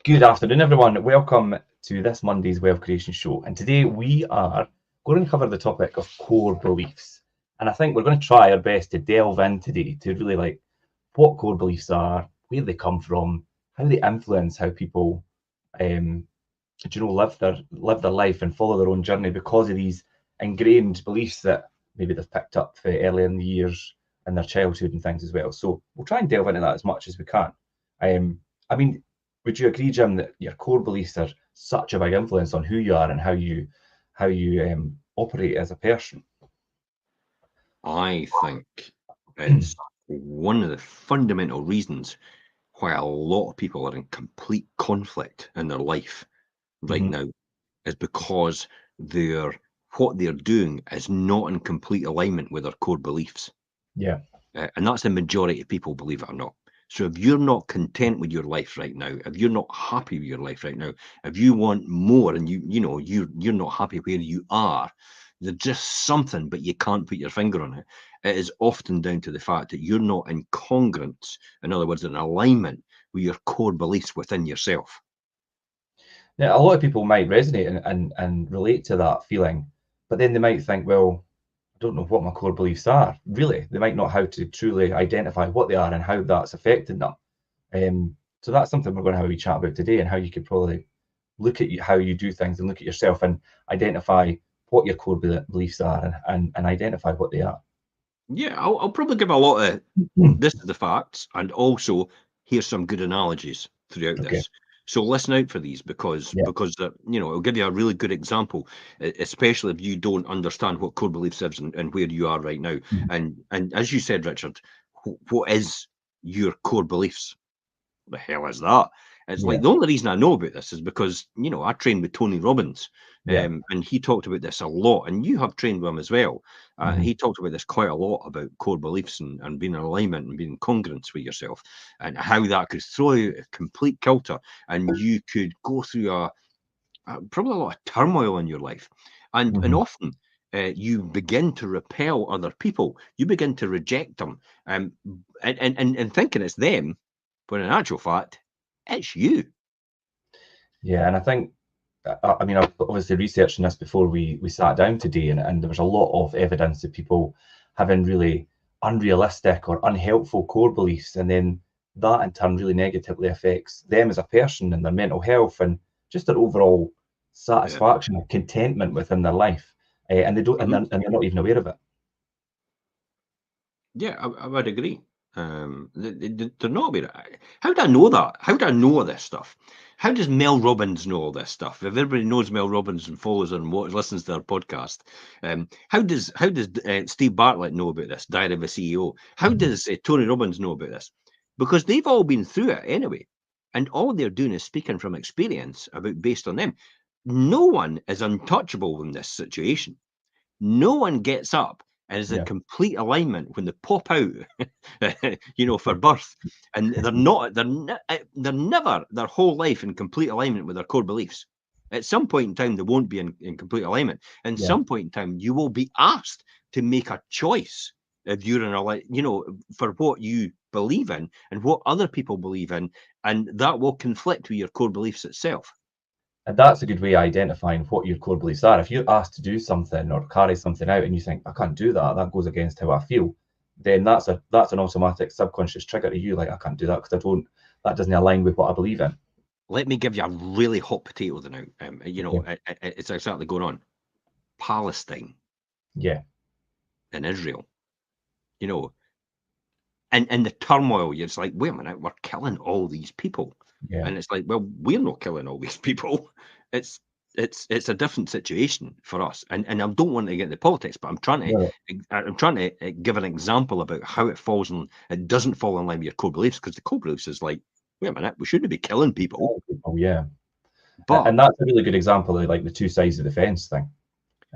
Good afternoon, everyone. Welcome to this Monday's Wealth Creation Show. And today we are going to cover the topic of core beliefs. And I think we're going to try our best to delve in today to really what core beliefs are, where they come from, how they influence how people, live their life and follow their own journey because of these ingrained beliefs that maybe they've picked up earlier in the years in their childhood and things as well. So we'll try and delve into that as much as we can. I mean, would you agree, Jim, that your core beliefs are such a big influence on who you are and how you operate as a person? I think it's one of the fundamental reasons why a lot of people are in complete conflict in their life right Mhm. now is because what they're doing is not in complete alignment with their core beliefs. Yeah. And that's the majority of people, believe it or not. So if you're not content with your life right now, if you're not happy with your life right now, if you want more and you're not happy where you are, there's just something, but you can't put your finger on it. It is often down to the fact that you're not in congruence, in other words, in alignment with your core beliefs within yourself. Now, a lot of people might resonate and relate to that feeling, but then they might think, well, I don't know what my core beliefs are. Really, they might not how to truly identify what they are and how that's affected them. So that's something we're going to have a wee chat about today, and how you could probably look at how you do things and look at yourself and identify what your core beliefs are and identify what they are. Yeah, I'll probably give a lot of Hmm. this is the facts, and also here's some good analogies throughout Okay. this. So listen out for these Yeah. because it'll give you a really good example, especially if you don't understand what core beliefs is and where you are right now. Mhm. And as you said, Richard, what is your core beliefs? The hell is that? It's Yeah. like the only reason I know about this is because I trained with Tony Robbins, Yeah. and he talked about this a lot, and you have trained with him as well. Mhm. He talked about this quite a lot about core beliefs and being in alignment and being in congruence with yourself, and how that could throw you a complete kilter, and you could go through probably a lot of turmoil in your life, and Mhm. often. You begin to repel other people. You begin to reject them, and thinking it's them, but in actual fact, it's you. Yeah, and I think, I mean, I've obviously researching this before we sat down today, and there was a lot of evidence of people having really unrealistic or unhelpful core beliefs, and then that in turn really negatively affects them as a person and their mental health and just their overall Yeah. satisfaction and contentment within their life, and they don't, Mhm. and they're not even aware of it. Yeah, I would agree. They're not aware. How do I know that? How do I know this stuff? How does Mel Robbins know all this stuff? If everybody knows Mel Robbins and follows her and listens to their podcast, how does Steve Bartlett know about this? Diary of a CEO. How Mhm. does Tony Robbins know about this? Because they've all been through it anyway, and all they're doing is speaking from experience about based on them. No one is untouchable in this situation. No one gets up and is in Yeah. complete alignment when they pop out, for birth, and they're never their whole life in complete alignment with their core beliefs. At some point in time, they won't be in complete alignment, and Yeah. some point in time, you will be asked to make a choice if you're in for what you believe in and what other people believe in, and that will conflict with your core beliefs itself. And that's a good way of identifying what your core beliefs are. If you're asked to do something or carry something out and you think, I can't do that, that goes against how I feel, then that's an automatic subconscious trigger to you, like I can't do that because that doesn't align with what I believe in. Let me give you a really hot potato now. Okay. It's exactly going on. Palestine Yeah. and Israel, you know, and the turmoil. You're just like, wait a minute, we're killing all these people, Yeah. and it's like, well, we're not killing all these people. It's it's a different situation for us, and I don't want to get into politics, but No, I'm trying to give an example about how it doesn't fall in line with your core beliefs, because the core beliefs is like, wait a minute, we shouldn't be killing people, no, people, yeah. but And that's a really good example of like the two sides of the fence thing,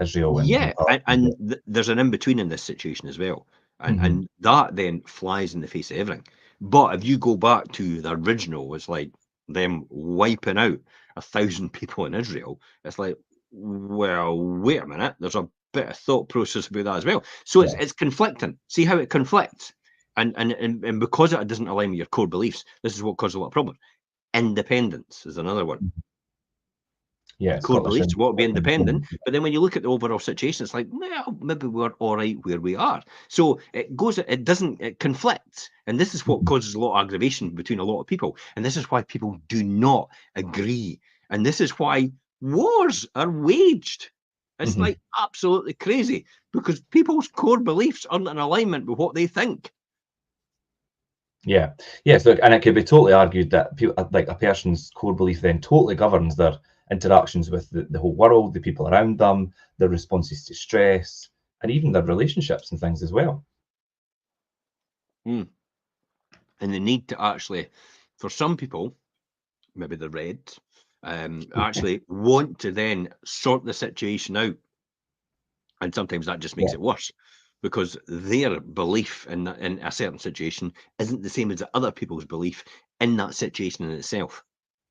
Israel and yeah, Palestine. there's an in between in this situation as well, Mhm. and that then flies in the face of everything. But if you go back to the original, it's like them wiping out 1,000 people in Israel. It's like, well, wait a minute, there's a bit of thought process about that as well. So Yeah. it's conflicting. See how it conflicts, and because it doesn't align with your core beliefs, this is what causes a lot of problems. Independence is another one. Yeah, Core Scottish beliefs want to be independent, independence. but then when you look at the overall situation, it's like, well, maybe we're all right where we are. So it conflicts, and this is what Mhm. causes a lot of aggravation between a lot of people, and this is why people do not agree, and this is why wars are waged. It's Mhm. like absolutely crazy because people's core beliefs aren't in alignment with what they think. Yeah, yes, look, and it could be totally argued that people, like a person's core belief then totally governs their interactions with the whole world, the people around them, their responses to stress, and even their relationships and things as well. Mm. And the need to actually, for some people, maybe the red, actually want to then sort the situation out. And sometimes that just makes Yeah, it worse because their belief in a certain situation isn't the same as the other people's belief in that situation in itself.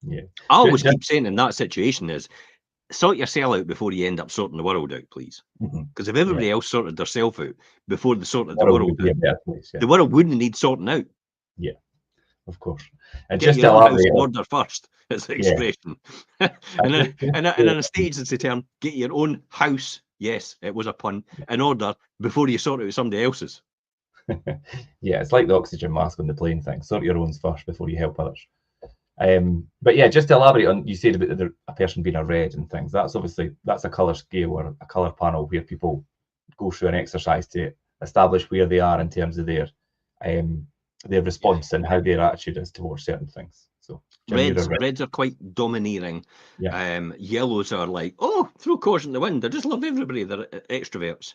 yeah. I always Just, keep saying in that situation is sort yourself out before you end up sorting the world out, please. mhm. Because if Yeah, everybody else sorted themselves out before they sorted the the world world would be out, a better place. Yeah, the world wouldn't need sorting out. yeah, of course. And Get just your to own house in elaborate, order first. It's the yeah, expression. I And just, in an estate agency term, get your own house. Yes, it was a pun. In order before you sort out somebody else's. yeah, it's like the oxygen mask on the plane thing. Sort your own first before you help others. But yeah, just to elaborate on, you said about a person being a red and things. That's obviously that's a color scale or a color panel where people go through an exercise to establish where they are in terms of their Yeah. response and how their attitude is towards certain things. So, Jim, you're a red. Reds are quite domineering. Yeah. Yellows are like, oh, throw caution to the wind. I just love everybody. They're extroverts.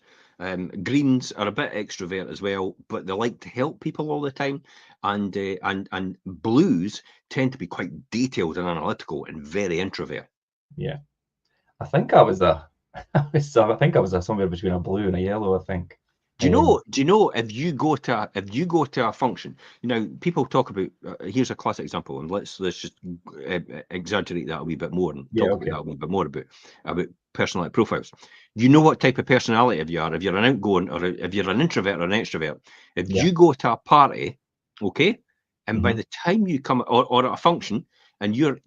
Greens are a bit extrovert as well, but they like to help people all the time. And blues tend to be quite detailed and analytical and very introvert. Yeah. I think I was a, I think I was a, somewhere between a blue and a yellow. I think. Do you know? Um, Do you know if you go to a function? You know, people talk about. Here's a classic example, and let's just exaggerate that a wee bit more and yeah. talk about Okay. that a wee bit more about personality profiles. You know what type of personality if you are, if you're an outgoing or if you're an introvert or an extrovert. If Yeah. you go to a party, okay, and by Hmm. the time you come or at a function, and you're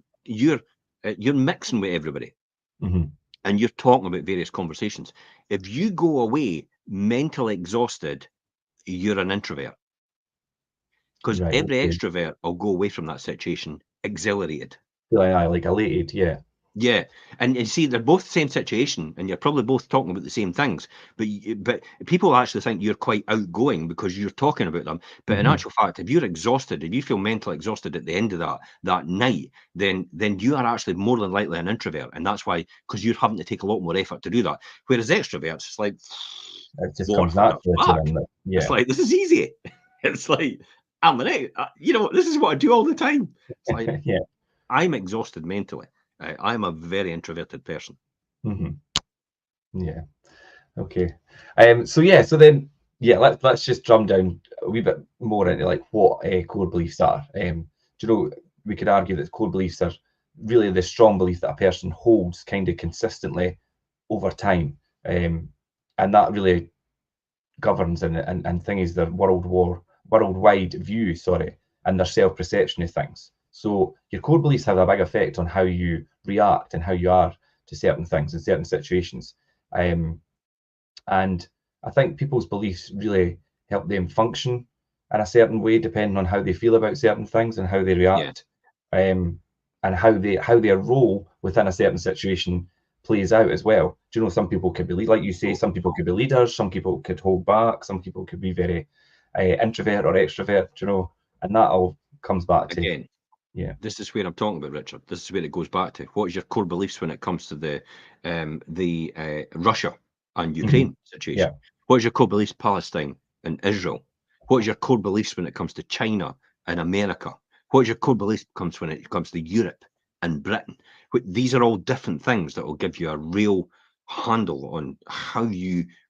mixing with everybody Hmm. and you're talking about various conversations. If you go away mentally exhausted, you're an introvert because Right. every Okay. extrovert will go away from that situation exhilarated. Yeah, like elated. Yeah. Yeah, and you see, they're both the same situation, and you're probably both talking about the same things. But people actually think you're quite outgoing because you're talking about them. But in Hmm. actual fact, if you're exhausted, if you feel mentally exhausted at the end of that night, then you are actually more than likely an introvert, and that's why because you're having to take a lot more effort to do that. Whereas extroverts, it's like, It just what comes the naturally to fuck? them. It's Yeah. like this is easy. It's like you know, this is what I do all the time. It's like Yeah. I'm exhausted mentally. I'm a very introverted person. Hmm. Yeah. Okay. So yeah. So then, yeah. Let's just drum down a wee bit more into like what core beliefs are. Do you know we could argue that core beliefs are really the strong belief that a person holds kind of consistently over time, and that really governs and thing is their worldwide view, sorry, and their self-perception of things. So your core beliefs have a big effect on how you react and how you are to certain things in certain situations. Um, and I think people's beliefs really help them function in a certain way, depending on how they feel about certain things and how they Yeah. react, um, and how their role within a certain situation plays out as well. Do you know some people could be like you say, So some people could be leaders, some people could hold back, some people could be very introvert or extrovert. Do you know, and that all comes back to again, yeah, this is where I'm talking about, Richard. This is where it goes back to. What is your core beliefs when it comes to the Russia and mhm, Ukraine situation? yeah, What is your core beliefs Palestine and Israel? What is your core beliefs when it comes to China and America? What is your core beliefs comes when it comes to Europe and Britain? These are all different things that will give you a real handle on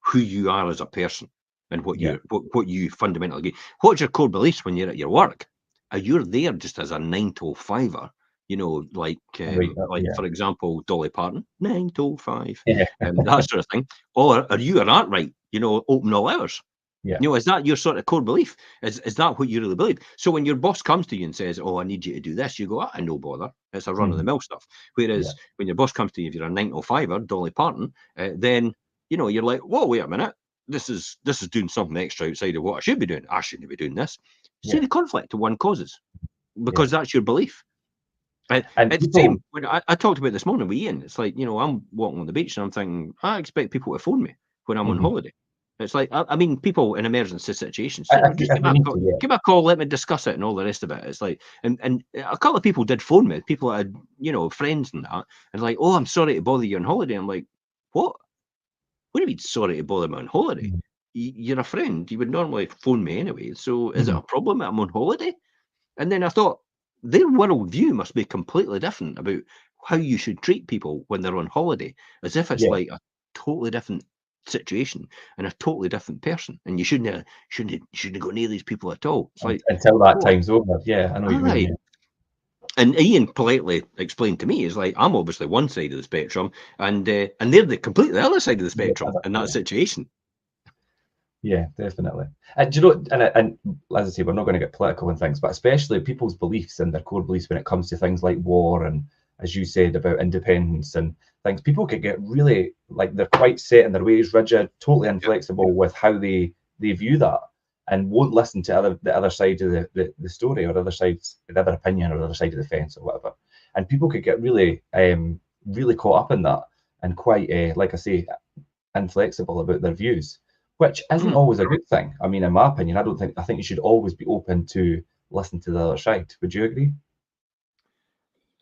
who you are as a person and yeah, what you fundamentally get. What's your core beliefs when you're at your work? You're there just as a 9 to 5er, you know, right, like yeah, for example, Dolly Parton, 9 to 5, yeah, that sort of thing. Or are you an art right? You know, open all hours. Yeah. You know, is that your sort of core belief? Is that what you really believe? So when your boss comes to you and says, "Oh, I need you to do this," you go, "Ah, no bother. It's a run of the Mhm. mill stuff." Yeah. Whereas when your boss comes to you, if you're a 9 to 5er, Dolly Parton, then you know you're like, "Whoa, wait a minute. This is doing something extra outside of what I should be doing. I shouldn't be doing this." See Yeah. the conflict one causes Yeah. because that's your belief. And It's the people, same when I talked about this morning with Ian. It's like, you know, I'm walking on the beach and I'm thinking, I expect people to phone me when I'm on mhm. holiday. It's like, I mean, people in emergency situations, you know, If just if they need to, yeah. give me a call, let me discuss it and all the rest of it. It's like, and a couple of people did phone me, people that had, you know, friends and that, and like, oh, I'm sorry to bother you on holiday. I'm like, what? What do you mean sorry to bother me on holiday? Mhm. You're a friend. You would normally phone me anyway. So is it Mhm. a problem that I'm on holiday? And then I thought, their worldview must be completely different about how you should treat people when they're on holiday, as if it's Yeah. like a totally different situation and a totally different person. And you shouldn't go near these people at all. It's like, Until that what? time's over. Yeah, I know what you mean. Aye. Yeah. And Ian politely explained to me, is like, I'm obviously one side of the spectrum, and they're the completely other side of the Yeah. spectrum in that Yeah. situation. Yeah, definitely. And do you know, and as I say, we're not going to get political and things, but especially people's beliefs and their core beliefs when it comes to things like war and, as you said, about independence and things, people could get really like they're quite set in their ways, rigid, totally Yep. inflexible with how they view that, and won't listen to the other side of the story, or the other opinion, or the other side of the fence, or whatever. And people could get really really caught up in that, and quite like I say, inflexible about their views, which isn't Mm. always a good thing. I mean, in my opinion, I think you should always be open to listen to the other side. Would you agree?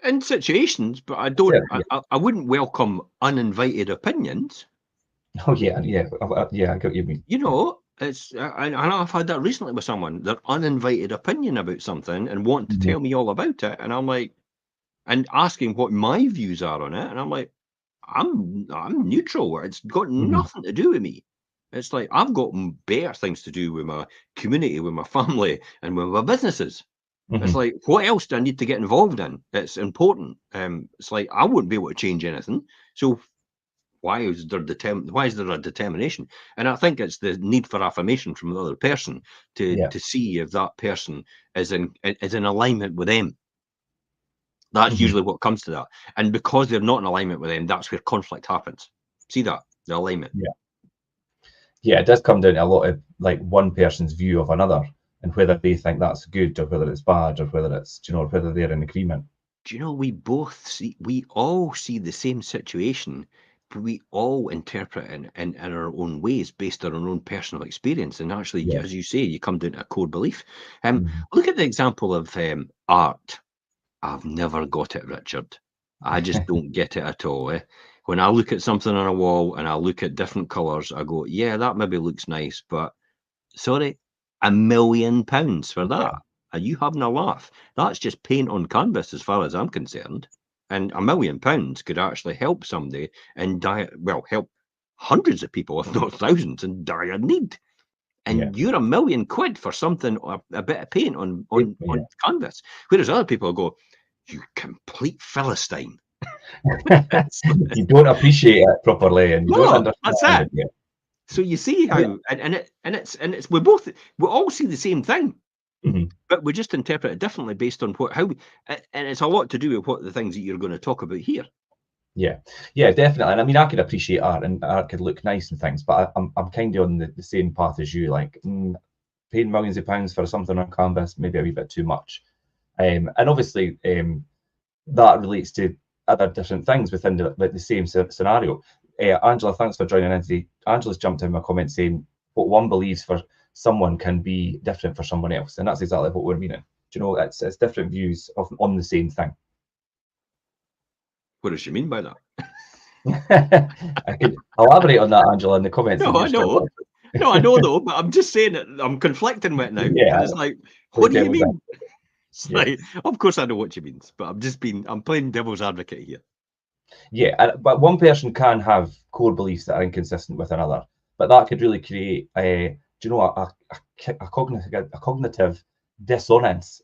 In situations, but I don't. Yeah, I, I I wouldn't welcome uninvited opinions. oh yeah, yeah, yeah. I get what you mean. You Yeah. know, it's and I've had that recently with someone, their uninvited opinion about something and wanting to Mhm. tell me all about it, and I'm like, and asking what my views are on it, and I'm like, I'm neutral. It's got Mhm. nothing to do with me. It's like I've got better things to do with my community, with my family, and with my businesses. It's Mhm. like, what else do I need to get involved in? It's important. It's like I wouldn't be able to change anything. So why is there a determination? And I think it's the need for affirmation from the other person to Yeah. see if that person is in alignment with them. That's Mhm. usually what comes to that. And because they're not in alignment with them, that's where conflict happens. See that? The alignment. Yeah. Yeah. It does come down to a lot of like one person's view of another, and whether they think that's good or whether it's bad, or whether it's, you know, whether they're in agreement. Do you know we all see the same situation, but we all interpret in our own ways based on our own personal experience. And actually, Yeah. as you say, you come down to a core belief. Mhm. Look at the example of art. I've never got it, Richard. I just don't get it at all. When I look at something on a wall and I look at different colours, I go, yeah, that maybe looks nice, but sorry, £1 million for Yeah. that. Are you having a laugh? That's just paint on canvas as far as I'm concerned. And £1 million could actually help somebody in help hundreds of people, if not thousands, in dire need. Yeah. And you're £1 million for something, a bit of paint on on Yeah. on canvas. Whereas other people go, you complete philistine. It's You don't appreciate it properly, and you don't no, that's understand it. it yet. So you see how, Yeah. and it's we all see the same thing, Mhm. but we just interpret it differently based on and it's a lot to do with what the things that you're going to talk about here. Yeah, yeah, definitely. And I mean, I could appreciate art, and art could look nice and things, but I'm kind of on the same path as you. Like, paying millions of pounds for something on canvas, maybe a wee bit too much. And obviously, that relates to other different things within the same scenario. Angela, thanks for joining in today. Angela's jumped in my comment saying what one believes for someone can be different for someone else, and that's exactly what we're meaning. Do you know, it's different views on the same thing. What does she mean by that? I could elaborate on that, Angela, in the comments that No, you're I still know. on. No, I know though, but I'm just saying that I'm conflicting with it now Yeah, because it's like, play what do you devil's mean? advocate. It's Yeah, like, of course I know what she means, but I'm playing devil's advocate here. yeah, but one person can have core beliefs that are inconsistent with another, but that could really create do you know, a cognitive dissonance,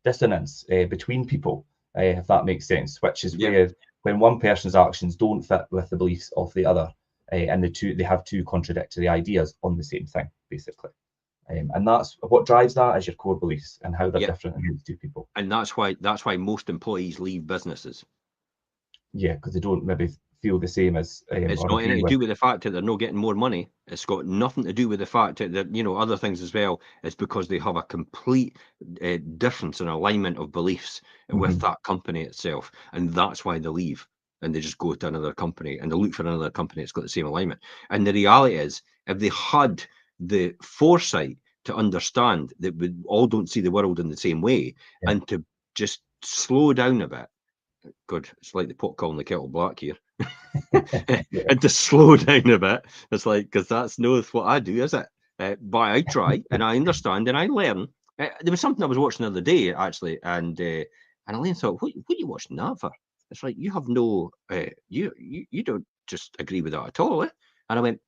dissonance between people, if that makes sense. Which is Yep. where when one person's actions don't fit with the beliefs of the other, and they have two contradictory ideas on the same thing, basically. And that's what drives that is your core beliefs and how they're Yeah. different in these two people. And that's why most employees leave businesses. Yeah, because they don't maybe feel the same as It's or not agree anything to with. do with the fact that they're not getting more money. It's got nothing to do with the fact that other things as well. It's because they have a complete difference in alignment of beliefs with Mhm. that company itself, and that's why they leave and they just go to another company and they look for another company that's got the same alignment. And the reality is, if they had the foresight to understand that we all don't see the world in the same way, Yeah. and to just slow down a bit. God, it's like the pot calling the kettle black here. Yeah. And to slow down a bit, it's like, because that's not what I do, is it? But I try and I understand and I learn. There was something I was watching the other day actually, and Elaine thought, what are you watching that for? It's like, you have no, you don't just agree with that at all. Eh? And I went,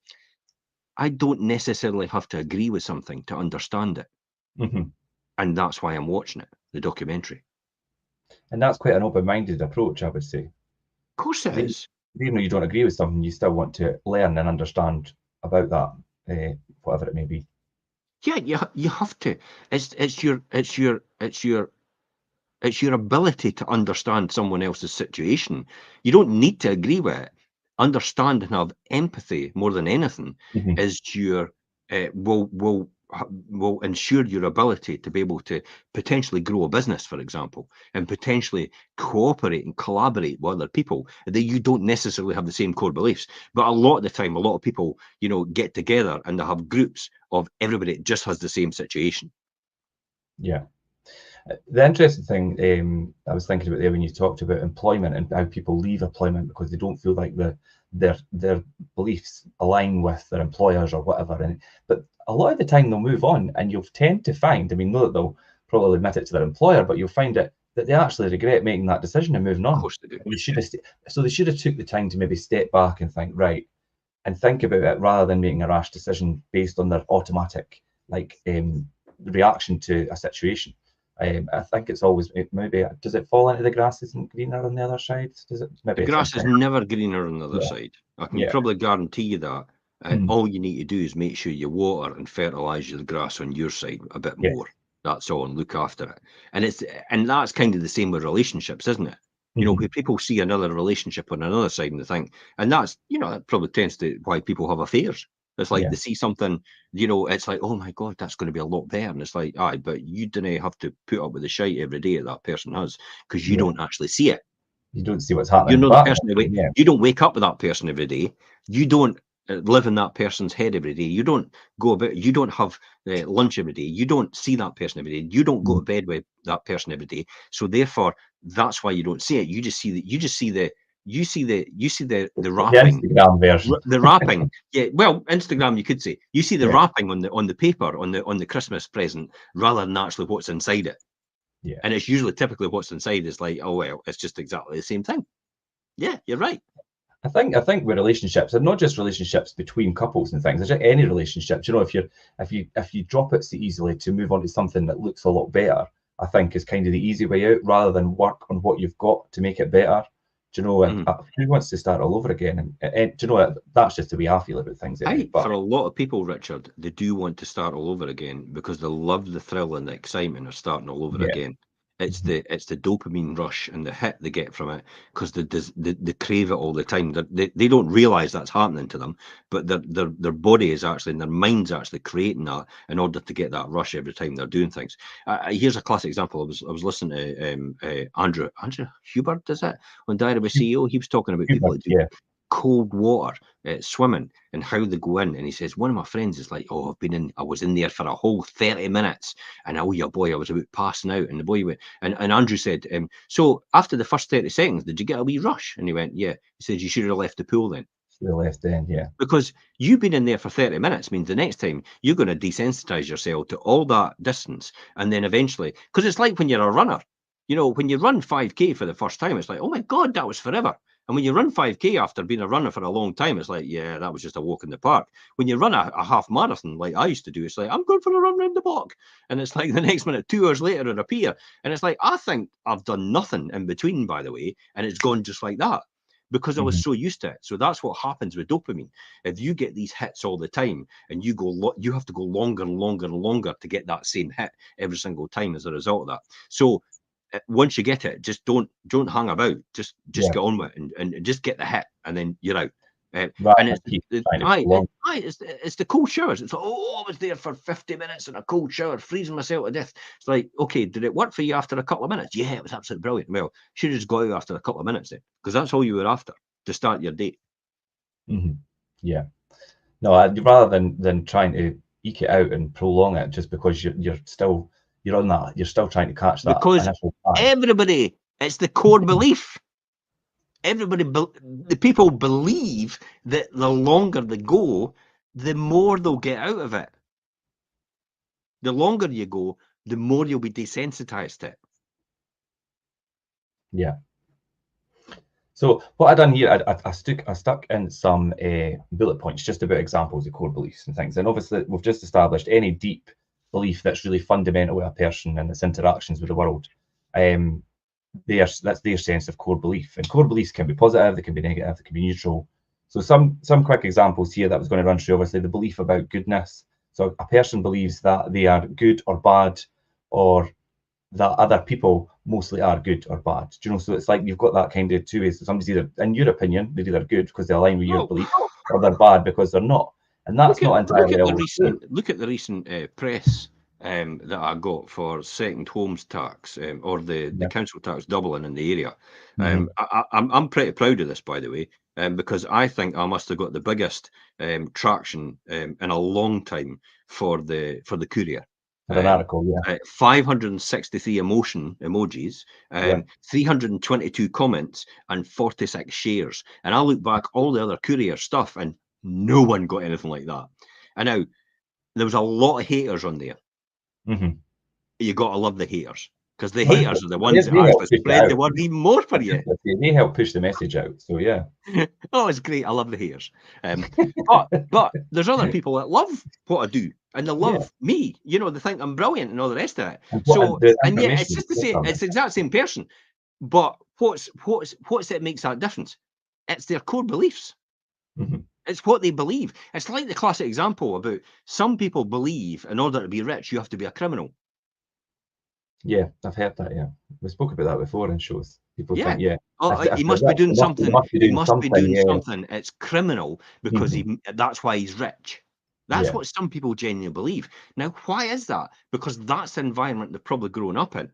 I don't necessarily have to agree with something to understand it, Mhm. and that's why I'm watching it, the documentary. And that's quite an open-minded approach, I would say. Of course it 'Cause is. even though you don't agree with something, you still want to learn and understand about that, whatever it may be. Yeah, you have to. It's your ability to understand someone else's situation. You don't need to agree with it. Understand and have empathy more than anything Mhm. is your will ensure your ability to be able to potentially grow a business, for example, and potentially cooperate and collaborate with other people that you don't necessarily have the same core beliefs. But a lot of the time, a lot of people, get together and they have groups of everybody that just has the same situation. Yeah. The interesting thing I was thinking about there when you talked about employment and how people leave employment because they don't feel like their beliefs align with their employers or whatever. But a lot of the time they'll move on, and you'll tend to find, I mean, not that they'll probably admit it to their employer, but you'll find it that they actually regret making that decision and moving Of on. course they do. And they should have so they should have took the time to maybe step back and think, right, and think about it rather than making a rash decision based on their automatic reaction to a situation. I think it's always maybe does it fall into the grass isn't greener on the other side? Does it? The Maybe it's grass is something. never greener on the other Yeah, side. I can yeah, probably guarantee you that. And mm, all you need to do is make sure you water and fertilize the grass on your side a bit yes, more. That's all, and look after it. And that's kind of the same with relationships, isn't it? hmm Where people see another relationship on another side and they think, and that's, that probably tends to why people have affairs. It's like yeah. they see something, it's like, oh my God, that's going to be a lot better. And it's like, aye, but you didn't have to put up with the shite every day that person has because you Yeah. don't actually see it. You don't see what's You're happening in the not the person background. Yeah, you don't wake up with that person every day. You don't live in that person's head every day. You don't go about. You don't have lunch every day. You don't see that person every day. You don't go mm. to bed with that person every day. So therefore, that's why you don't see it. You just see that. You see the The wrapping. Instagram version. The wrapping, yeah. Well, Instagram, you could say you see the Yeah, wrapping on the paper on the Christmas present rather than actually what's inside it. yeah. And it's usually typically what's inside is like, oh well, it's just exactly the same thing. Yeah, you're right. I think with relationships, and not just relationships between couples and things, there's any relationships. If you drop it so easily to move on to something that looks a lot better, I think is kind of the easy way out rather than work on what you've got to make it better. Do you know? And Mhm. who wants to start all over again? And do you know what? That's just the way I feel about things anyway. Aye, But for a lot of people, Richard, they do want to start all over again because they love the thrill and the excitement of starting all over yeah, again. It's mhm. the dopamine rush and the hit they get from it because they crave it all the time. They don't realize that's happening to them, but their body is actually and their mind's actually creating that in order to get that rush every time they're doing things. Here's a classic example. I was listening to Andrew Hubert, is it, on Diary of a CEO? He was talking about people Hubert, that do yeah, cold water swimming and how they go in. And he says, one of my friends is like, oh, I was in there for a whole 30 minutes. And oh, yeah, boy, I was about passing out. And the boy went, and Andrew said, so after the first 30 seconds, did you get a wee rush? And he went, yeah. He said, you should have left the pool then. to the left end, yeah, Because you've been in there for 30 minutes means the next time you're going to desensitize yourself to all that distance. And then eventually, because it's like when you're a runner, when you run 5K for the first time, it's like, oh my God, that was forever. And when you run 5K after being a runner for a long time, it's like, yeah, that was just a walk in the park. When you run a half marathon, like I used to do, it's like, I'm going for a run around the block. And it's like the next minute, 2 hours later, it appear. And it's like, I think I've done nothing in between, by the way. And it's gone just like that. because I was Hmm. so used to it. So that's what happens with dopamine. If you get these hits all the time and you have to go longer and longer and longer to get that same hit every single time as a result of that. So once you get it, just don't hang about. Just Yeah. get on with it and just get the hit, and then you're out. Rather And than keep trying to aye, prolong. it's the cold showers. It's like, oh, I was there for 50 minutes in a cold shower, freezing myself to death. It's like, okay, did it work for you after a couple of minutes? Yeah, it was absolutely brilliant. Well, should have just got out after a couple of minutes then, because that's all you were after to start your day. Hmm. Yeah. No, rather than trying to eke it out and prolong it just because you're on that, you're still trying to catch that Because initial high. everybody, it's the core belief. Everybody, the people believe that the longer they go, the more they'll get out of it. The longer you go, the more you'll be desensitized to it. Yeah. So what I done here, I stuck in some bullet points just about examples of core beliefs and things. And obviously, we've just established any deep belief that's really fundamental with a person and its interactions with the world. Um, that's their sense of core belief. And core beliefs can be positive, they can be negative, they can be neutral. So some quick examples here that I was going to run through. Obviously, the belief about goodness. So a person believes that they are good or bad, or that other people mostly are good or bad. Do you know? So it's like you've got that kind of two ways. So somebody's either, in your opinion, they're either good because they align with your Oh, belief, or they're bad because they're not. And that's not entirely always true. look at the recent press that I got for second homes tax, or the Yeah. council tax doubling in the area. Hmm. I'm pretty proud of this, by the way, because I think I must have got the biggest traction in a long time for the courier. For an article, yeah. 563 emojis, Yeah. 322 comments, and 46 shares. And I look back all the other courier stuff, and no one got anything like that. And now there was a lot of haters on there. Hmm. You got to love the haters, because the haters are the ones that They help actually push it spread the out. word even more I for just you. want to say, they help push the message out. So yeah. Oh, it's great. I love the haters. But there's other people that love what I do, and they Yeah. love me. You know, they think I'm brilliant and all the rest of it. And So, the and yet it's information just the you get same. from it. It's the exact same person. But what's that makes that difference? It's their core beliefs. Hmm. It's what they believe. It's like the classic example about some people believe in order to be rich, you have to be a criminal. Yeah, I've heard that. Yeah, we spoke about that before in shows. People Yeah. think, yeah, Oh, if he they're must be rich, doing they something. must be He doing must be something. doing Yeah. something. It's criminal because Hmm. that's why he's rich. That's Yeah. what some people genuinely believe. Now, why is that? Because that's the environment they've probably grown up in,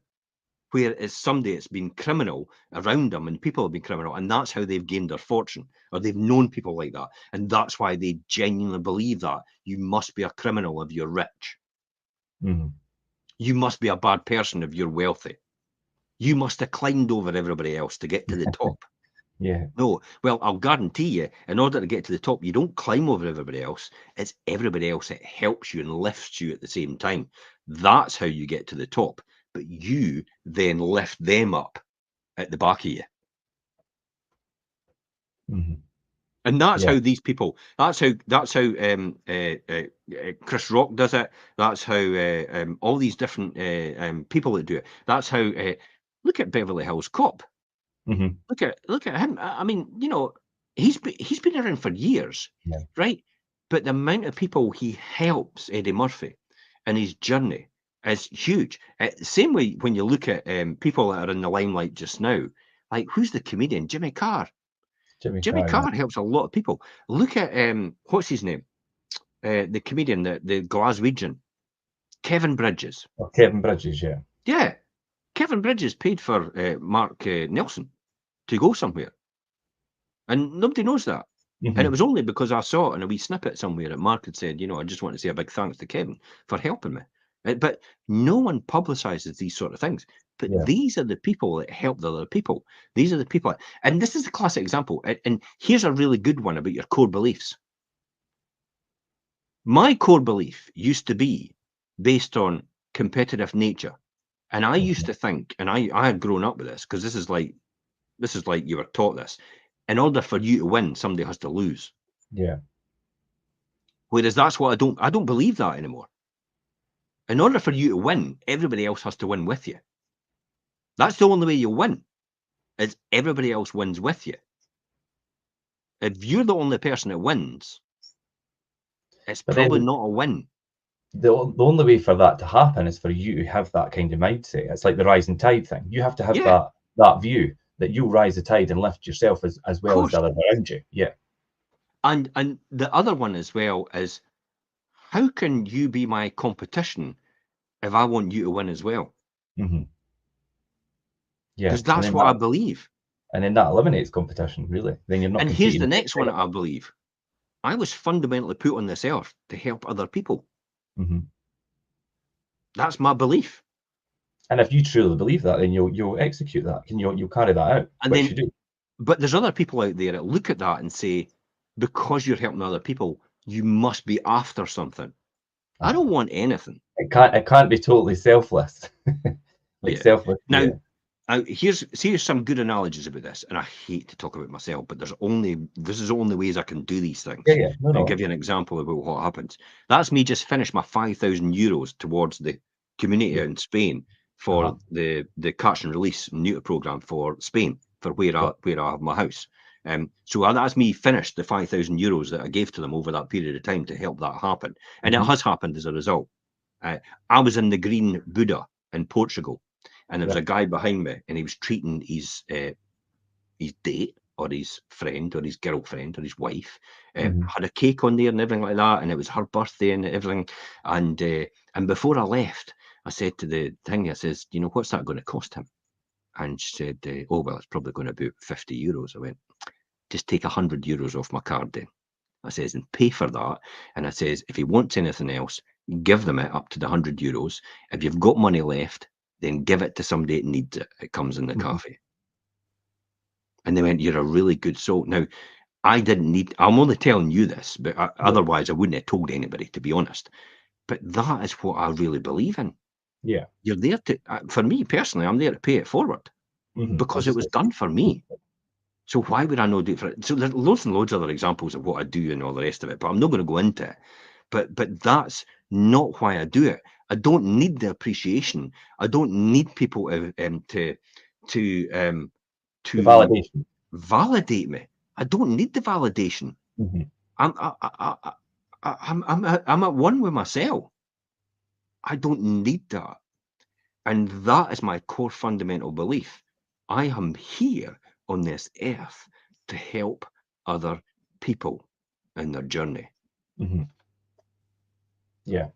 where it's somebody that's been criminal around them and people have been criminal, and that's how they've gained their fortune, or they've known people like that. And that's why they genuinely believe that you must be a criminal if you're rich. Hmm. You must be a bad person if you're wealthy. You must have climbed over everybody else to get to the top. Yeah. No, well, I'll guarantee you, in order to get to the top, you don't climb over everybody else. It's everybody else that helps you and lifts you at the same time. That's how you get to the top. But you then lift them up at the back of you. Hmm. And that's Yeah. how these people. That's how Chris Rock does it. That's how all these different people that do it. That's how. Look at Beverly Hills Cop. Hmm. Look at him. I mean, you know, he's been around for years, Yeah. right? But the amount of people he helps Eddie Murphy in his journey is huge. Same way when you look at people that are in the limelight just now, like who's the comedian? Jimmy Carr. Jimmy Jimmy Carr. Yeah. Carr helps a lot of people. Look at what's his name? The comedian, the Glaswegian, Kevin Bridges. Or Kevin Bridges. Yeah. Yeah, Kevin Bridges paid for Mark Nelson to go somewhere. And nobody knows that. And it Hmm. was only because I saw it in a wee snippet somewhere that Mark had said, you know, I just want to say a big thanks to Kevin for helping me. But no one publicizes these sort of things. But Yeah. these are the people that help the other people. These are the people. And this is a classic example. And here's a really good one about your core beliefs. My core belief used to be based on competitive nature. And I used Mhm. to think, and I had grown up with this, because this is like you were taught this. In order for you to win, somebody has to lose. Yeah. Whereas that's what I don't believe that anymore. In order for you to win, everybody else has to win with you. That's the only way you win, is everybody else wins with you. If you're the only person that wins, it's But probably then not a win. the only way for that to happen is for you to have that kind of mindset. It's like the rising tide thing. You have to have Yeah, that view that you rise the tide and lift yourself as of well as the course. others around you. Yeah. And the other one as well is, how can you be my competition if I want you to win as well? Hmm. Yeah. Because that's what I believe. And then that eliminates competition, really. Then you're not And here's the competing. next one that I believe. I was fundamentally put on this earth to help other people. Hmm. That's my belief. And if you truly believe that, then you'll execute that and you'll carry that out, And which you then, do. but there's other people out there that look at that and say, because you're helping other people, you must be after something. I don't want anything. It can't be totally selfless. Like Yeah. selfless. Now, Yeah. here's some good analogies about this, and I hate to talk about myself, but this is the only ways I can do these things. Yeah. Yeah. No. I'll No. give you an example about what happens. That's me just finished my €5,000 towards the community Yeah. in Spain Uh-huh. for the catch and release neuter program for Spain, for where Yeah. I have my house. So that's me finished the €5,000 that I gave to them over that period of time to help that happen, and it Hmm. has happened as a result. I was in the Green Buddha in Portugal, and there was a Right. guy behind me, and he was treating his date or his friend or his girlfriend or his wife. Hmm. Had a cake on there and everything like that, and it was her birthday and everything. And before I left, I said to the thing, I says, you know, what's that going to cost him? And she said, oh well, it's probably going to be €50. I went, just take €100 off my card then. I says, and pay for that. And I says, if he wants anything else, give them it up to the €100. If you've got money left, then give it to somebody that needs it. It comes in the Hmm. cafe. And they went, you're a really good soul. Now, I didn't need, I'm only telling you this, but Yeah. otherwise I wouldn't have told anybody, to be honest. But that is what I really believe in. Yeah. You're there to, for me personally, I'm there to pay it forward I was because it just was going to done for me. So why would I not do it for it? So there's loads and loads of other examples of what I do and all the rest of it, but I'm not going to go into it. But that's not why I do it. I don't need the appreciation. I don't need people to the to validation. validate me. I don't need the validation. Hmm. I'm I'm at one with myself. I don't need that, and that is my core fundamental belief. I am here on this earth to help other people in their journey. Hmm. Yeah.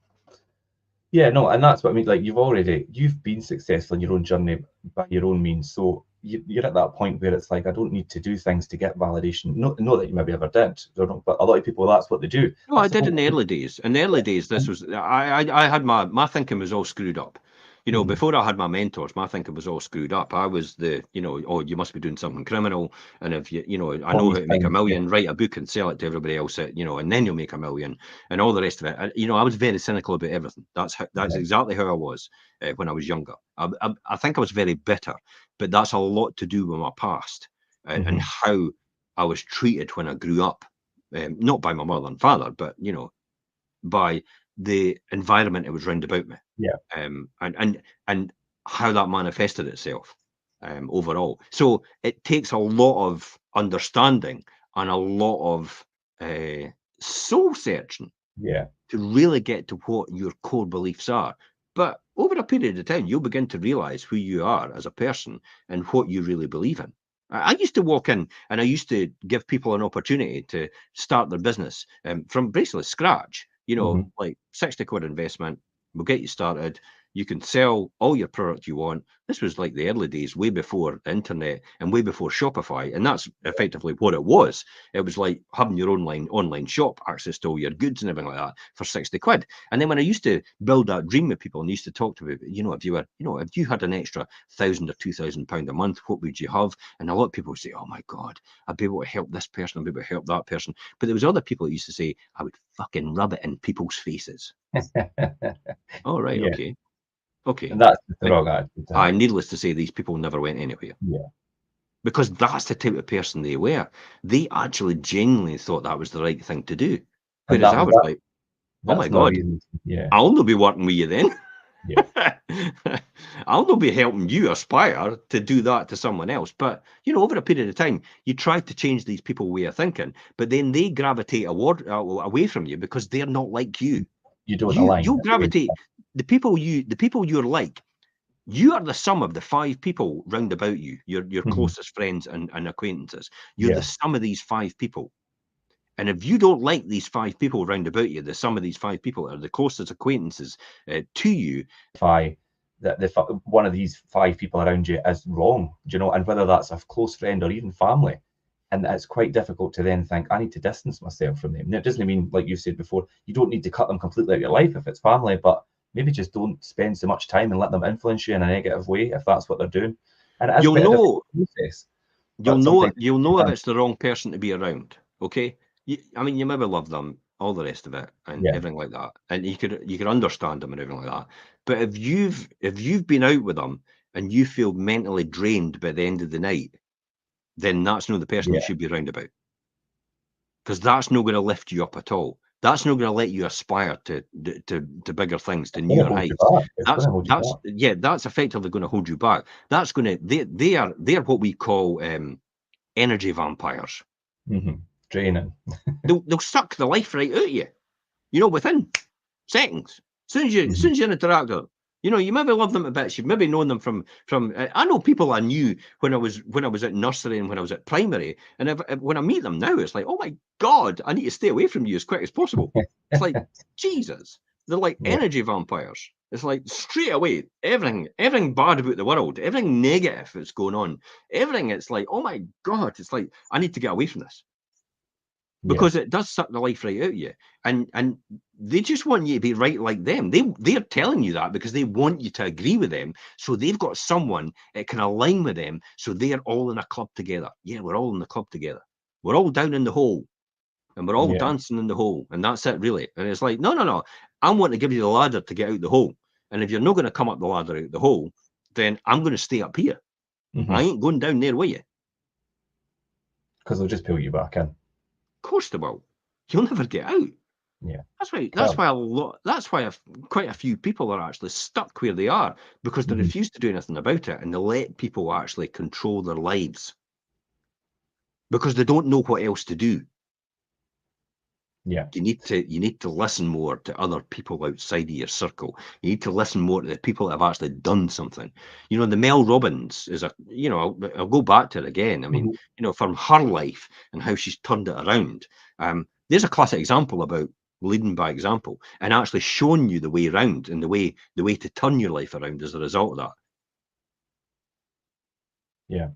Yeah, no, and that's what I mean. Like you've been successful in your own journey by your own means. So you're at that point where it's like, I don't need to do things to get validation. Not that you maybe ever did, don't know, but a lot of people, that's what they do. No, I That's the did whole in the point. early days. In the early days, this was I had my thinking was all screwed up. You know, Mhm. before I had my mentors, my thinking was all screwed up. I was the, you know, oh, you must be doing something criminal, and if you know, I All know these how to make a things, yeah, million, write a book and sell it to everybody else, you know, and then you'll make a million, and all the rest of it. You know, I was very cynical about everything. That's right. exactly how I was when I was younger. I think I was very bitter, but that's a lot to do with my past and Hmm. how I was treated when I grew up, not by my mother and father, but you know, by the environment that was round about me, Yeah. and how that manifested itself overall. So it takes a lot of understanding and a lot of soul searching Yeah. to really get to what your core beliefs are. But over a period of time, you'll begin to realize who you are as a person and what you really believe in. I used to walk in and I used to give people an opportunity to start their business from basically scratch, you know, Hmm. like 60 quid investment. We'll get you started. You can sell all your product you want. This was like the early days, way before the internet and way before Shopify. And that's effectively what it was. It was like having your online shop, access to all your goods and everything like that for 60 quid. And then when I used to build that dream with people and used to talk to people, you know, if you were, you know, if you had an extra £1,000 or £2,000 a month, what would you have? And a lot of people would say, oh my God, I'd be able to help this person, I'd be able to help that person. But there was other people that used to say, I would fucking rub it in people's faces. Oh, right, Yeah. okay. Okay. And that's just the And wrong attitude to have. needless to say, these people never went anywhere Yeah. because that's the type of person they were. They actually genuinely thought that was the right thing to do. And Whereas I was like, oh my that's not God, easy. Yeah. I'll not be working with you then. Yeah. I'll not be helping you aspire to do that to someone else. But, over a period of time, you try to change these people way of thinking, but then they gravitate away from you because they're not like you. You don't align. You'll gravitate the people you're like. You are the sum of the 5 people round about you, your Mhm. closest friends and acquaintances. You're the Yeah. sum of these 5 people. And if you don't like these 5 people round about you, the sum of these 5 people are the closest acquaintances to you. That one of these 5 people around you is wrong, and whether that's a close friend or even family. And it's quite difficult to then think, I need to distance myself from them. Now, it doesn't mean, like you said before, you don't need to cut them completely out of your life if it's family, but maybe just don't spend so much time and let them influence you in a negative way if that's what they're doing. And it is You'll quite a difficult know process, you'll but know sometimes you'll know if it's the wrong person to be around. Okay, you maybe love them, all the rest of it, and yeah, everything like that, and you could understand them and everything like that. But if you've been out with them and you feel mentally drained by the end of the night, then that's not the person you yeah. should be around about, because that's not going to lift you up at all. That's not going to let you aspire to bigger things, to It's going to newer hold you heights. back. It's going That's to hold you that's back. yeah, that's effectively going to hold you back. That's going to they're what we call energy vampires. Draining. They'll suck the life right out of you. Within seconds. As Mhm. soon as you interact with them, you maybe love them a bit. You've maybe known them from. I know people I knew when I was at nursery and when I was at primary, and when I meet them now, it's like, oh my god, I need to stay away from you as quick as possible. It's like, Jesus, they're like Yeah. energy vampires. It's like straight away, everything bad about the world, everything negative that's going on, everything. It's like, oh my god, it's like I need to get away from this, Yeah. because it does suck the life right out of you. And they just want you to be right like them. They're telling you that because they want you to agree with them. So they've got someone that can align with them. So they're all in a club together. Yeah, we're all in the club together. We're all down in the hole and we're all Yeah. dancing in the hole. And that's it, really. And it's like, no, no, no. I want to give you the ladder to get out the hole. And if you're not going to come up the ladder out the hole, then I'm going to stay up here. I Because ain't going down there with you. they'll just pull you back in. Of course they will. You'll never get out. Yeah. That's why. That's Can't. why a lot. That's why quite a few people are actually stuck where they are, because they Mhm. refuse to do anything about it, and they let people actually control their lives because they don't know what else to do. Yeah. You need to listen more to other people outside of your circle. You need to listen more to the people that have actually done something. The Mel Robbins is I'll go back to it again. I mean, Mhm. from her life and how she's turned it around. There's a classic example about leading by example and actually showing you the way around and the way to turn your life around as a result of that. Yeah.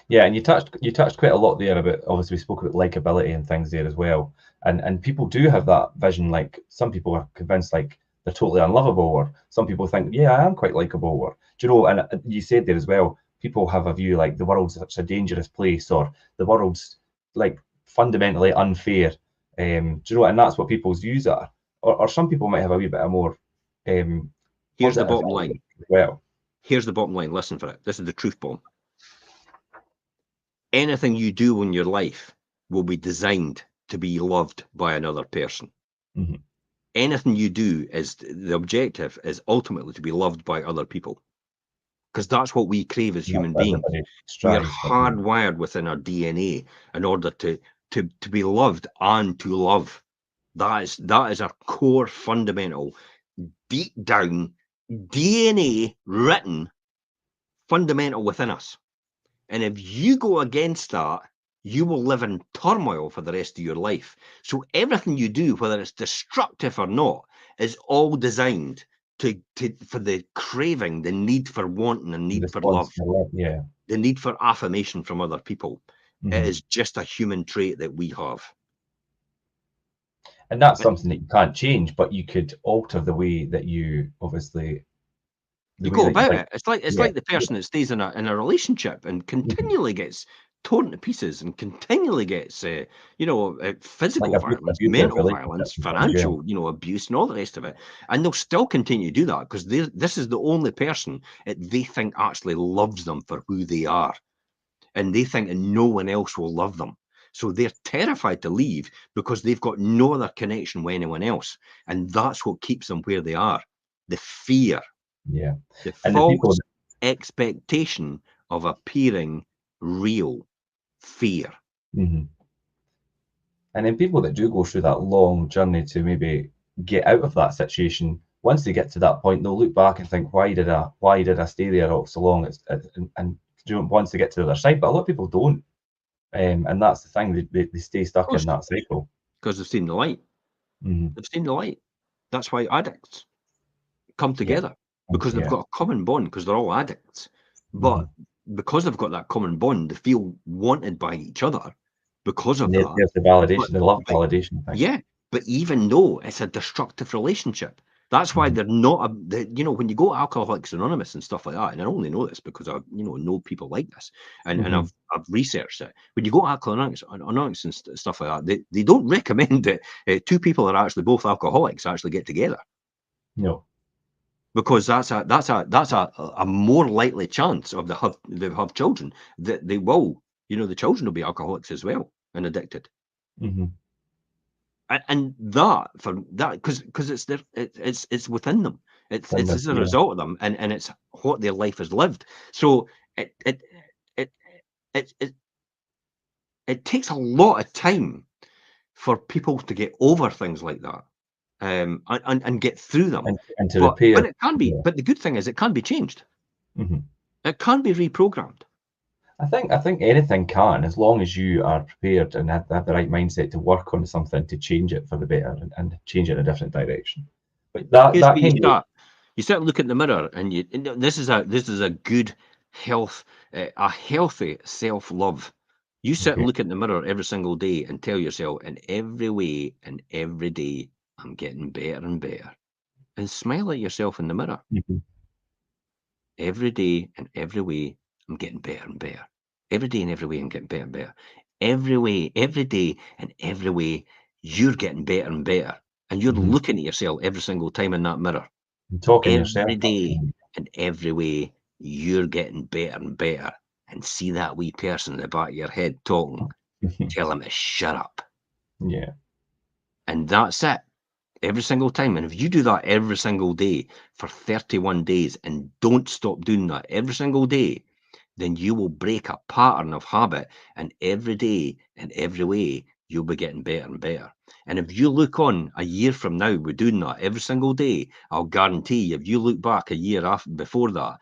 Yeah, and you touched quite a lot there about, obviously we spoke about likability and things there as well. And people do have that vision, like some people are convinced like they're totally unlovable, or some people think, yeah, I am quite likable, or and you said there as well, people have a view like the world's such a dangerous place, or the world's like fundamentally unfair. And that's what people's views are. Or some people might have a wee bit of more Here's the positive bottom line. outlook as well. Here's the bottom line. Listen for it. This is the truth bomb. Anything you do in your life will be designed to be loved by another person. Mhm. Anything you do, is the objective is ultimately to be loved by other people, because that's what we crave as That's human what beings. everybody We are strives for. hardwired within our DNA in order to be loved and to love. That is our core fundamental, deep down DNA written fundamental within us. And if you go against that, you will live in turmoil for the rest of your life. So everything you do, whether it's destructive or not, is all designed for the craving, the need for wanting, the In need for response love, to love, yeah. the need for affirmation from other people. It Mhm. is just a human trait that we have. And that's And something that you can't change, but you could alter the way that you obviously the you way go that you about like. it. It's Yeah. like the Yeah. person that stays in a relationship and Mhm. continually gets torn to pieces and continually gets Like physical violence, abusive mental relationships violence, and things, yeah. financial abuse, and all the rest of it, and they'll still continue to do that because this is the only person that they think actually loves them for who they are, and they think that no one else will love them. So they're terrified to leave because they've got no other connection with anyone else, and that's what keeps them where they are. The fear. Yeah. The And the people, false expectation of appearing real. Fear. Mhm. And then people that do go through that long journey to maybe get out of that situation, once they get to that point, they'll look back and think, why did I stay there all so long? And you know, once they get to the other side, but a lot of people don't. And that's the thing, they stay Of stuck in course, that cycle. because they've seen the light. Hmm. They've seen the light. That's why addicts come Yeah. together, because they've Yeah. got a common bond, because they're all addicts. Hmm. But because they've got that common bond, they feel wanted by each other because of that. There's the But, validation, they love but validation, I think. yeah, but even though it's a destructive relationship, that's why Hmm. they're not when you go to Alcoholics Anonymous and stuff like that, and I only know this because I know people like this, and Hmm. I've researched it. When you go to Alcoholics and stuff like that, they don't recommend that two people that are actually both alcoholics actually get together, No. because that's a more likely chance of they have children, that they will, the children will be alcoholics as well and addicted. Hmm. And that, for that, because it's within them. It's as a Yeah. result of them, and it's what their life has lived. So it it it it it, it takes a lot of time for people to get over things like that, and get through them. And to But repair. it can be. Yeah. But the good thing is, it can be changed. Hmm. It can be reprogrammed. I think anything can, as long as you are prepared and have the right mindset to work on something to change it for the better and change it in a different direction. But that Here's that where you kind of start. You start looking in the mirror, and this is a good a healthy self love. You sit and okay. look in the mirror every single day and tell yourself, in every way and every day, I'm getting better and better. And smile at yourself in the mirror. Mhm. Every day and every way, I'm getting better and better. Every day and every way, I'm getting better and better. Every way, every day and every way, you're getting better and better. And you're Mhm. looking at yourself every single time in that mirror. And talking yourself Every up. day and every way, you're getting better and better. And see that wee person in the back of your head talking, tell him to shut up. Yeah. And that's it. Every single time. And if you do that every single day for 31 days and don't stop doing that every single day, then you will break a pattern of habit, and every day and every way, you'll be getting better and better. And if you look on a year from now, we're doing that every single day, I'll guarantee you, if you look back a year after before that,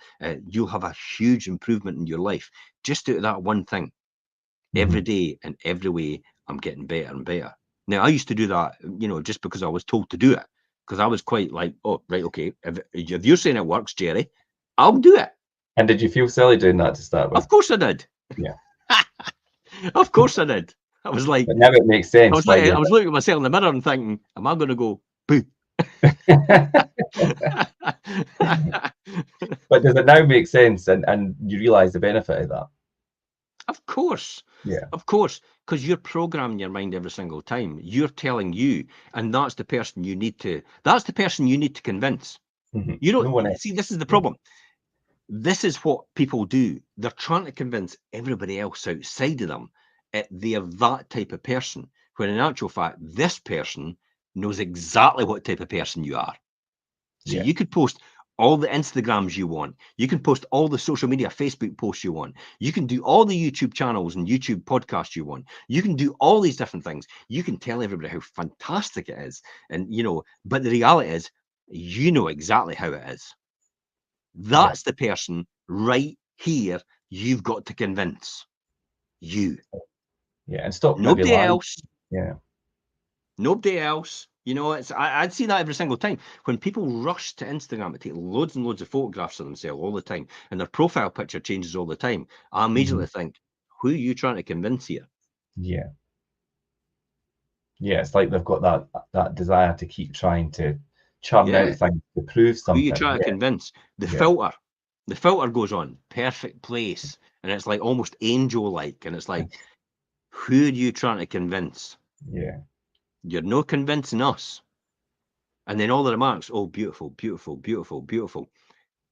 you'll have a huge improvement in your life just out of that one thing. Every Mhm. day and every way, I'm getting better and better. Now, I used to do that, just because I was told to do it, because I was quite like, oh, right, okay, if you're saying it works, Jerry, I'll do it. And did you feel silly doing that to start with? Of course I did. Yeah. Of course I did. I was like, But now it makes sense why I you're. was looking at myself in the mirror and thinking, am I going to go boo? But does it now make sense and you realise the benefit of that? Of course. Yeah. Of course. Because you're programming your mind every single time. You're telling you, and that's the person you need to convince. Mhm. You No don't one else. see, this is the Yeah. problem. This is what people do. They're trying to convince everybody else outside of them they're that type of person, when in actual fact, this person knows exactly what type of person you are. So Yeah. you could post all the Instagrams you want. You can post all the social media, Facebook posts you want. You can do all the YouTube channels and YouTube podcasts you want. You can do all these different things. You can tell everybody how fantastic it is. And, but the reality is, you know exactly how it is. Yeah. That's the person right here you've got to convince. You. Yeah. And stop maybe Nobody lying. else. Yeah. Nobody else. I'd see that every single time. When people rush to Instagram to take loads and loads of photographs of themselves all the time, and their profile picture changes all the time, I Mhm. immediately think, who are you trying to convince here? Yeah. Yeah. It's like they've got that desire to keep trying to churn out Yeah. things to prove Who are you something. trying to Yeah. convince? The Yeah. filter. The filter goes on. Perfect place. And it's like almost angel-like. And it's like, who are you trying to convince? Yeah. You're no convincing us. And then all the remarks, oh, beautiful, beautiful, beautiful, beautiful.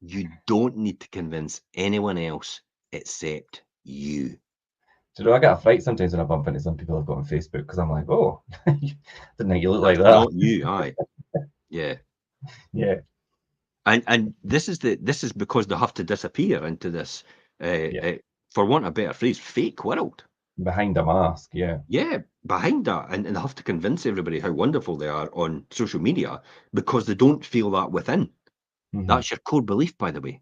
You don't need to convince anyone else except you. Do you know, I get a fright sometimes when I bump into some people I've got on Facebook because I'm like, oh, didn't think you look like That's that. not you, aye. Yeah. Yeah. And this is because they have to disappear into this, Yeah. for want of a better phrase, fake world. Behind a mask, yeah. Yeah, behind that, and they have to convince everybody how wonderful they are on social media because they don't feel that within. Hmm. That's your core belief, by the way.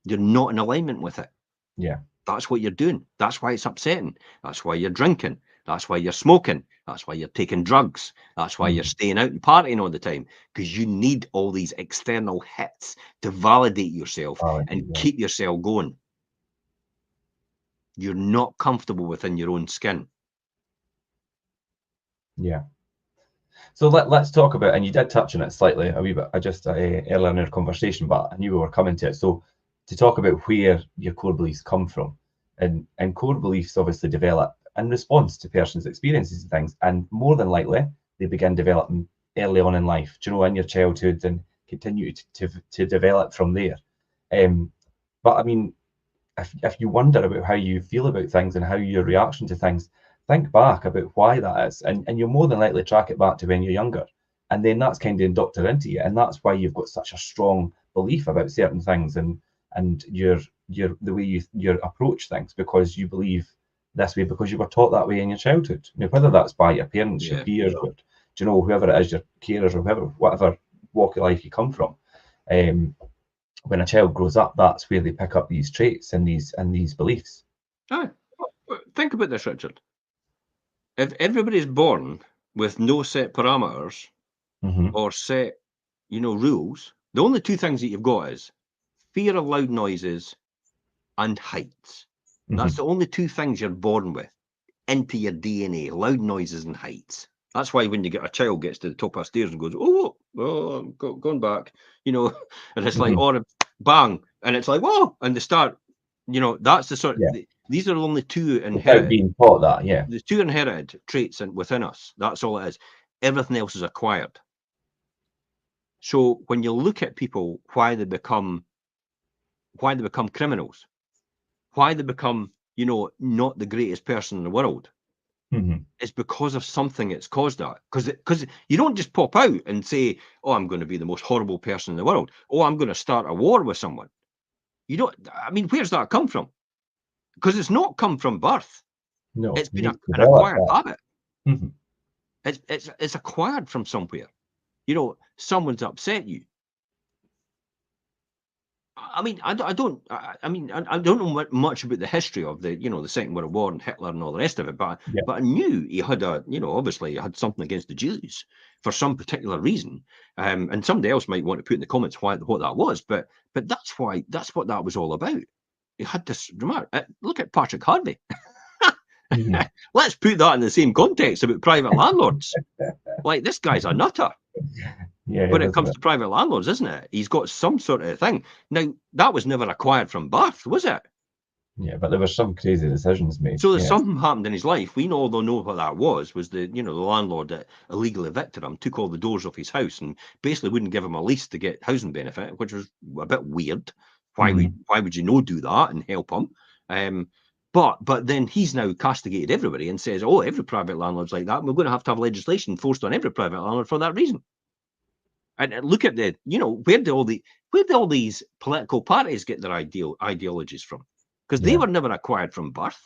You're not in alignment with it. Yeah. That's what you're doing. That's why it's upsetting. That's why you're drinking. That's why you're smoking. That's why you're taking drugs. That's why you're Mhm. staying out and partying all the time, because you need all these external hits to validate yourself and Validate, yeah. keep yourself going. You're not comfortable within your own skin. Yeah. So let's talk about, and you did touch on it slightly a wee bit, I just earlier in our conversation, but I knew we were coming to it. So to talk about where your core beliefs come from, and core beliefs obviously develop in response to person's experiences and things, and more than likely they begin developing early on in life, do you know, in your childhood, and continue to develop from there. Um, but I mean, if you wonder about how you feel about things and how your reaction to things, think back about why that is. And you'll more than likely track it back to when you're younger. And then that's kind of inducted into you. And that's why you've got such a strong belief about certain things, and your the way you approach things, because you believe this way because you were taught that way in your childhood. Now, whether that's by your parents, your Yeah. peers, or do you know, whoever it is, your carers, or whatever walk of life you come from. Um, when a child grows up, that's where they pick up these traits and these beliefs. Ah, think about this, Richard. If everybody's born with no set parameters Hmm. or set, rules, the only two things that you've got is fear of loud noises and heights. That's Hmm. the only two things you're born with into your DNA: loud noises and heights. That's why when you get a child gets to the top of the stairs and goes, oh, I'm going back, and it's like, Hmm. or bang, and it's like, whoa, and they start, that's the sort. Yeah, These are the only two without inherited, being taught that. Yeah. the two inherited traits within us. That's all it is. Everything else is acquired. So when you look at people, why they become criminals, why they become, not the greatest person in the world, Hmm. it's because of something that's caused that. Because you don't just pop out and say, "Oh, I'm going to be the most horrible person in the world. Oh, I'm going to start a war with someone." You don't. I mean, where's that come from? Because it's not come from birth. No, It's you been need to an develop acquired that. habit. Hmm. It's acquired from somewhere. Someone's upset you. I mean, I don't know much about the history of the Second World War and Hitler and all the rest of it, but Yeah. but I knew he had obviously he had something against the Jews for some particular reason. And somebody else might want to put in the comments what that was, but that's what that was all about. He had this remark. Look at Patrick Harvey. Hmm. Let's put that in the same context about private landlords. Like, this guy's a nutter Yeah, when it it is a comes bit. to private landlords, isn't it? He's got some sort of thing. Now, that was never acquired from birth, was it? Yeah, but there were some crazy decisions made. So there's Yeah. something happened in his life. We all know what that was the landlord that illegally evicted him, took all the doors off his house, and basically wouldn't give him a lease to get housing benefit, which was a bit weird. Hmm. Why would you no do that and help him? But then he's now castigated everybody and says, oh, every private landlord's like that, and we're going to have legislation forced on every private landlord for that reason. And look at where do all these political parties get their ideologies from? Because they Yeah. were never acquired from birth.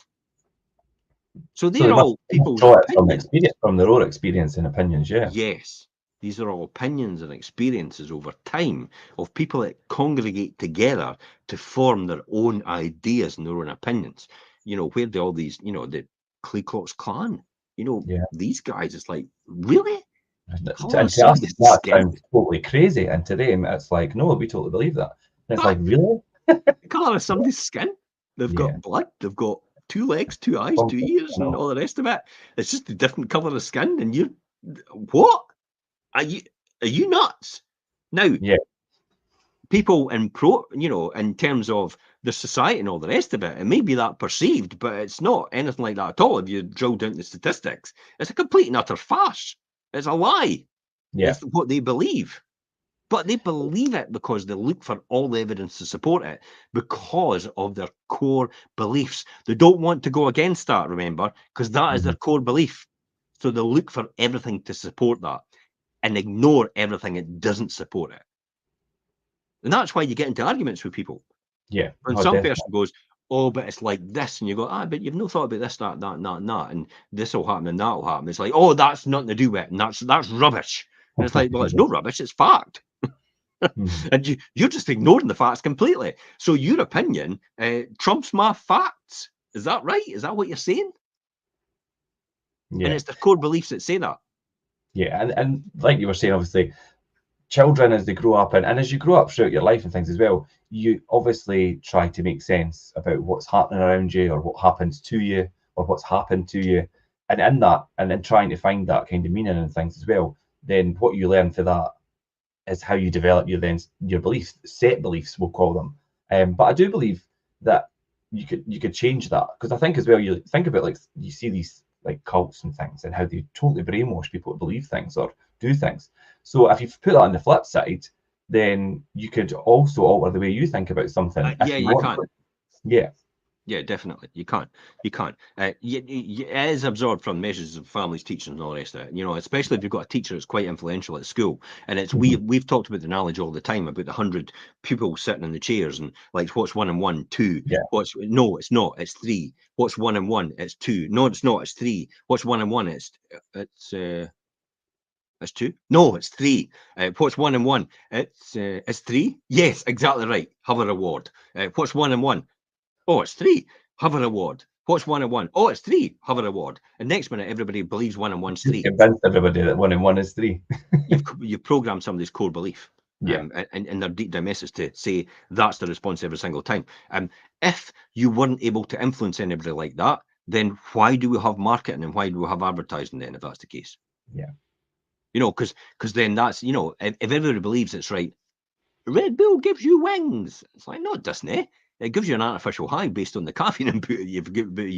So So they're all they must people's draw it from opinions. experience, from their own experience and opinions. Yeah. Yes, these are all opinions and experiences over time of people that congregate together to form their own ideas and their own opinions. Where do all these, the Ku Klux Klan, Yeah. these guys, it's like, really? Color And of to us, somebody's that skin? sounds totally crazy. And to them, it's like, no, we totally believe that. And it's Ah, like, really? the color of somebody's skin. They've Yeah. got blood, they've got two legs, two eyes, two Bonkers. ears, I and know. all the rest of it. It's just a different color of skin, and what? Are you are you nuts? Now, Yeah. people in terms of the society and all the rest of it, it may be that perceived, but it's not anything like that at all. If you drill down the statistics, it's a complete and utter farce. It's a lie. Yeah. It's what they believe. But they believe it because they look for all the evidence to support it because of their core beliefs. They don't want to go against that, remember, because that is their Mhm. core belief. So they look for everything to support that and ignore everything that doesn't support it. And that's why you get into arguments with people. Yeah. And Oh, some definitely. person goes, oh, but it's like this. And you go, but you've no thought about this, that, and that. And this will happen and that will happen. It's like, oh, that's nothing to do with it. And that's rubbish. And it's like, well, it's no rubbish. It's fact. Mhm. And you're just ignoring the facts completely. So your opinion trumps my facts. Is that right? Is that what you're saying? And Yeah. it's the core beliefs that say that. Yeah. And like you were saying, obviously, children as they grow up and as you grow up throughout your life and things as well, you obviously try to make sense about what's happening around you or what happens to you or what's happened to you. And in that, and then trying to find that kind of meaning and things as well, then what you learn for that is how you develop your beliefs, set beliefs, we'll call them. But I do believe that you could change that, because I think as well, you think about, like, you see these like cults and things and how they totally brainwash people to believe things or do things. So if you put that on the flip side, then you could also alter the way you think about something if Yeah, you you want can. to. Yeah. Yeah, definitely. You can't. You can't. It is absorbed from measures of families, teaching, and all the rest of it. You know, especially if you've got a teacher that's quite influential at school. And it's Mhm. we've talked about the knowledge all the time about the 100 people sitting in the chairs and like what's 1 and 1, 2. Yeah. What's no, it's not. It's 3. What's 1 and 1? It's 2. No, it's not. It's 3. What's 1 and 1? It's 2. No, it's 3. What's 1 and 1? It's 3. Yes, exactly right. Have a reward. What's 1 and 1? Oh, it's 3. Have a reward. What's 1 and 1? Oh, it's 3. Have a reward. And next minute, everybody believes 1 and 1's You've 3. convinced everybody that 1 and 1 is 3. You've programmed somebody's core belief. Yeah. And their deep down message to say that's the response every single time. If you weren't able to influence anybody like that, then why do we have marketing and why do we have advertising then, if that's the case? Yeah. You know, because then that's, you know, if everybody believes it's right, Red Bull gives you wings. It's like, no, it doesn't. It gives you an artificial high based on the caffeine input you've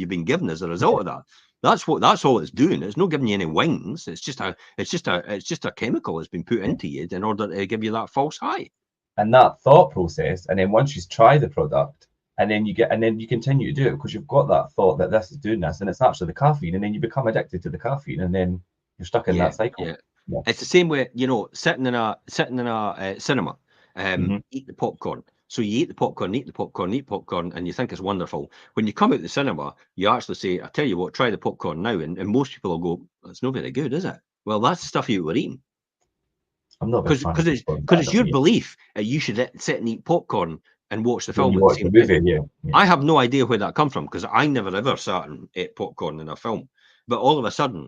been given as a result of that. That's all it's doing. It's not giving you any wings. It's just a chemical that's been put Yeah. into you in order to give you that false high. And that thought process, and then once you try the product, and then you continue to do it because you've got that thought that this is doing this, and it's actually the caffeine, and then you become addicted to the caffeine, and then you're stuck in Yeah, that cycle. yeah. Yeah. It's the same way, you know, sitting in a cinema, Hmm. eat the popcorn. So you eat the popcorn, eat the popcorn, eat popcorn, and you think it's wonderful. When you come out the cinema, you actually say, "I tell you what, try the popcorn now," and most people will go, "It's not very good, is it?" Well, that's the stuff you were eating I'm not a big because fan of because it's popcorn, but because I it's don't your eat. belief that you should sit and eat popcorn and watch the When film you at the watch the same time. movie, yeah, yeah. I have no idea where that come from because I never ever sat and ate popcorn in a film. But all of a sudden,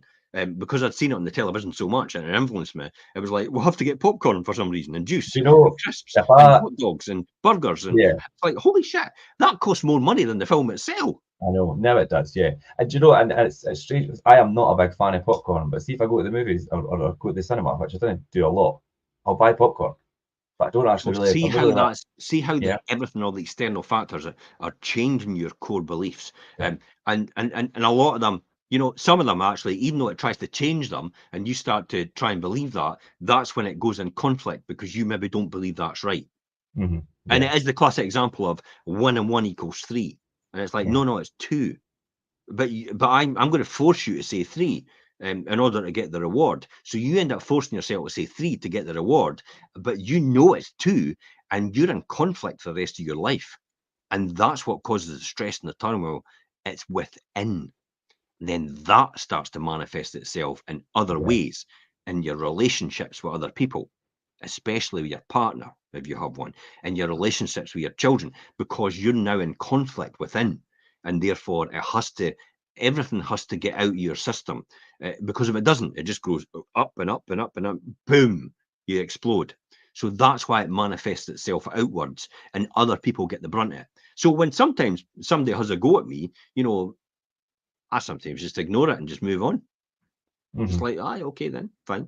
because I'd seen it on the television so much and it influenced me, it was like, we'll have to get popcorn for some reason, and juice, Do you and know crisps, if and I, hot dogs, and burgers. And yeah, it's like, holy shit, that costs more money than the film itself. I know now it does, yeah. And do you know, and it's strange. I am not a big fan of popcorn, but see if I go to the movies or go to the cinema, which I don't do a lot, I'll buy popcorn, but I don't So actually really. see I'm not how really that. the Yeah. everything, all the external factors are changing your core beliefs. Yeah. And a lot of them, you know, some of them actually, even though it tries to change them and you start to try and believe that, that's when it goes in conflict because you maybe don't believe that's right. Hmm. And Yeah. it is the classic example of 1 and 1 equals 3. And it's like, Yeah. no, it's 2. But I'm going to force you to say 3 in order to get the reward. So you end up forcing yourself to say 3 to get the reward, but you know it's 2, and you're in conflict for the rest of your life. And that's what causes the stress and the turmoil. It's within. Then that starts to manifest itself in other Yeah. ways in your relationships with other people, especially with your partner, if you have one, and your relationships with your children, because you're now in conflict within. And therefore, everything has to get out of your system. Because if it doesn't, it just goes up and up and up and up, boom, you explode. So that's why it manifests itself outwards, and other people get the brunt of it. So when sometimes somebody has a go at me, you know, I sometimes just ignore it and just move on. Just Hmm. like, aye, okay then, fine.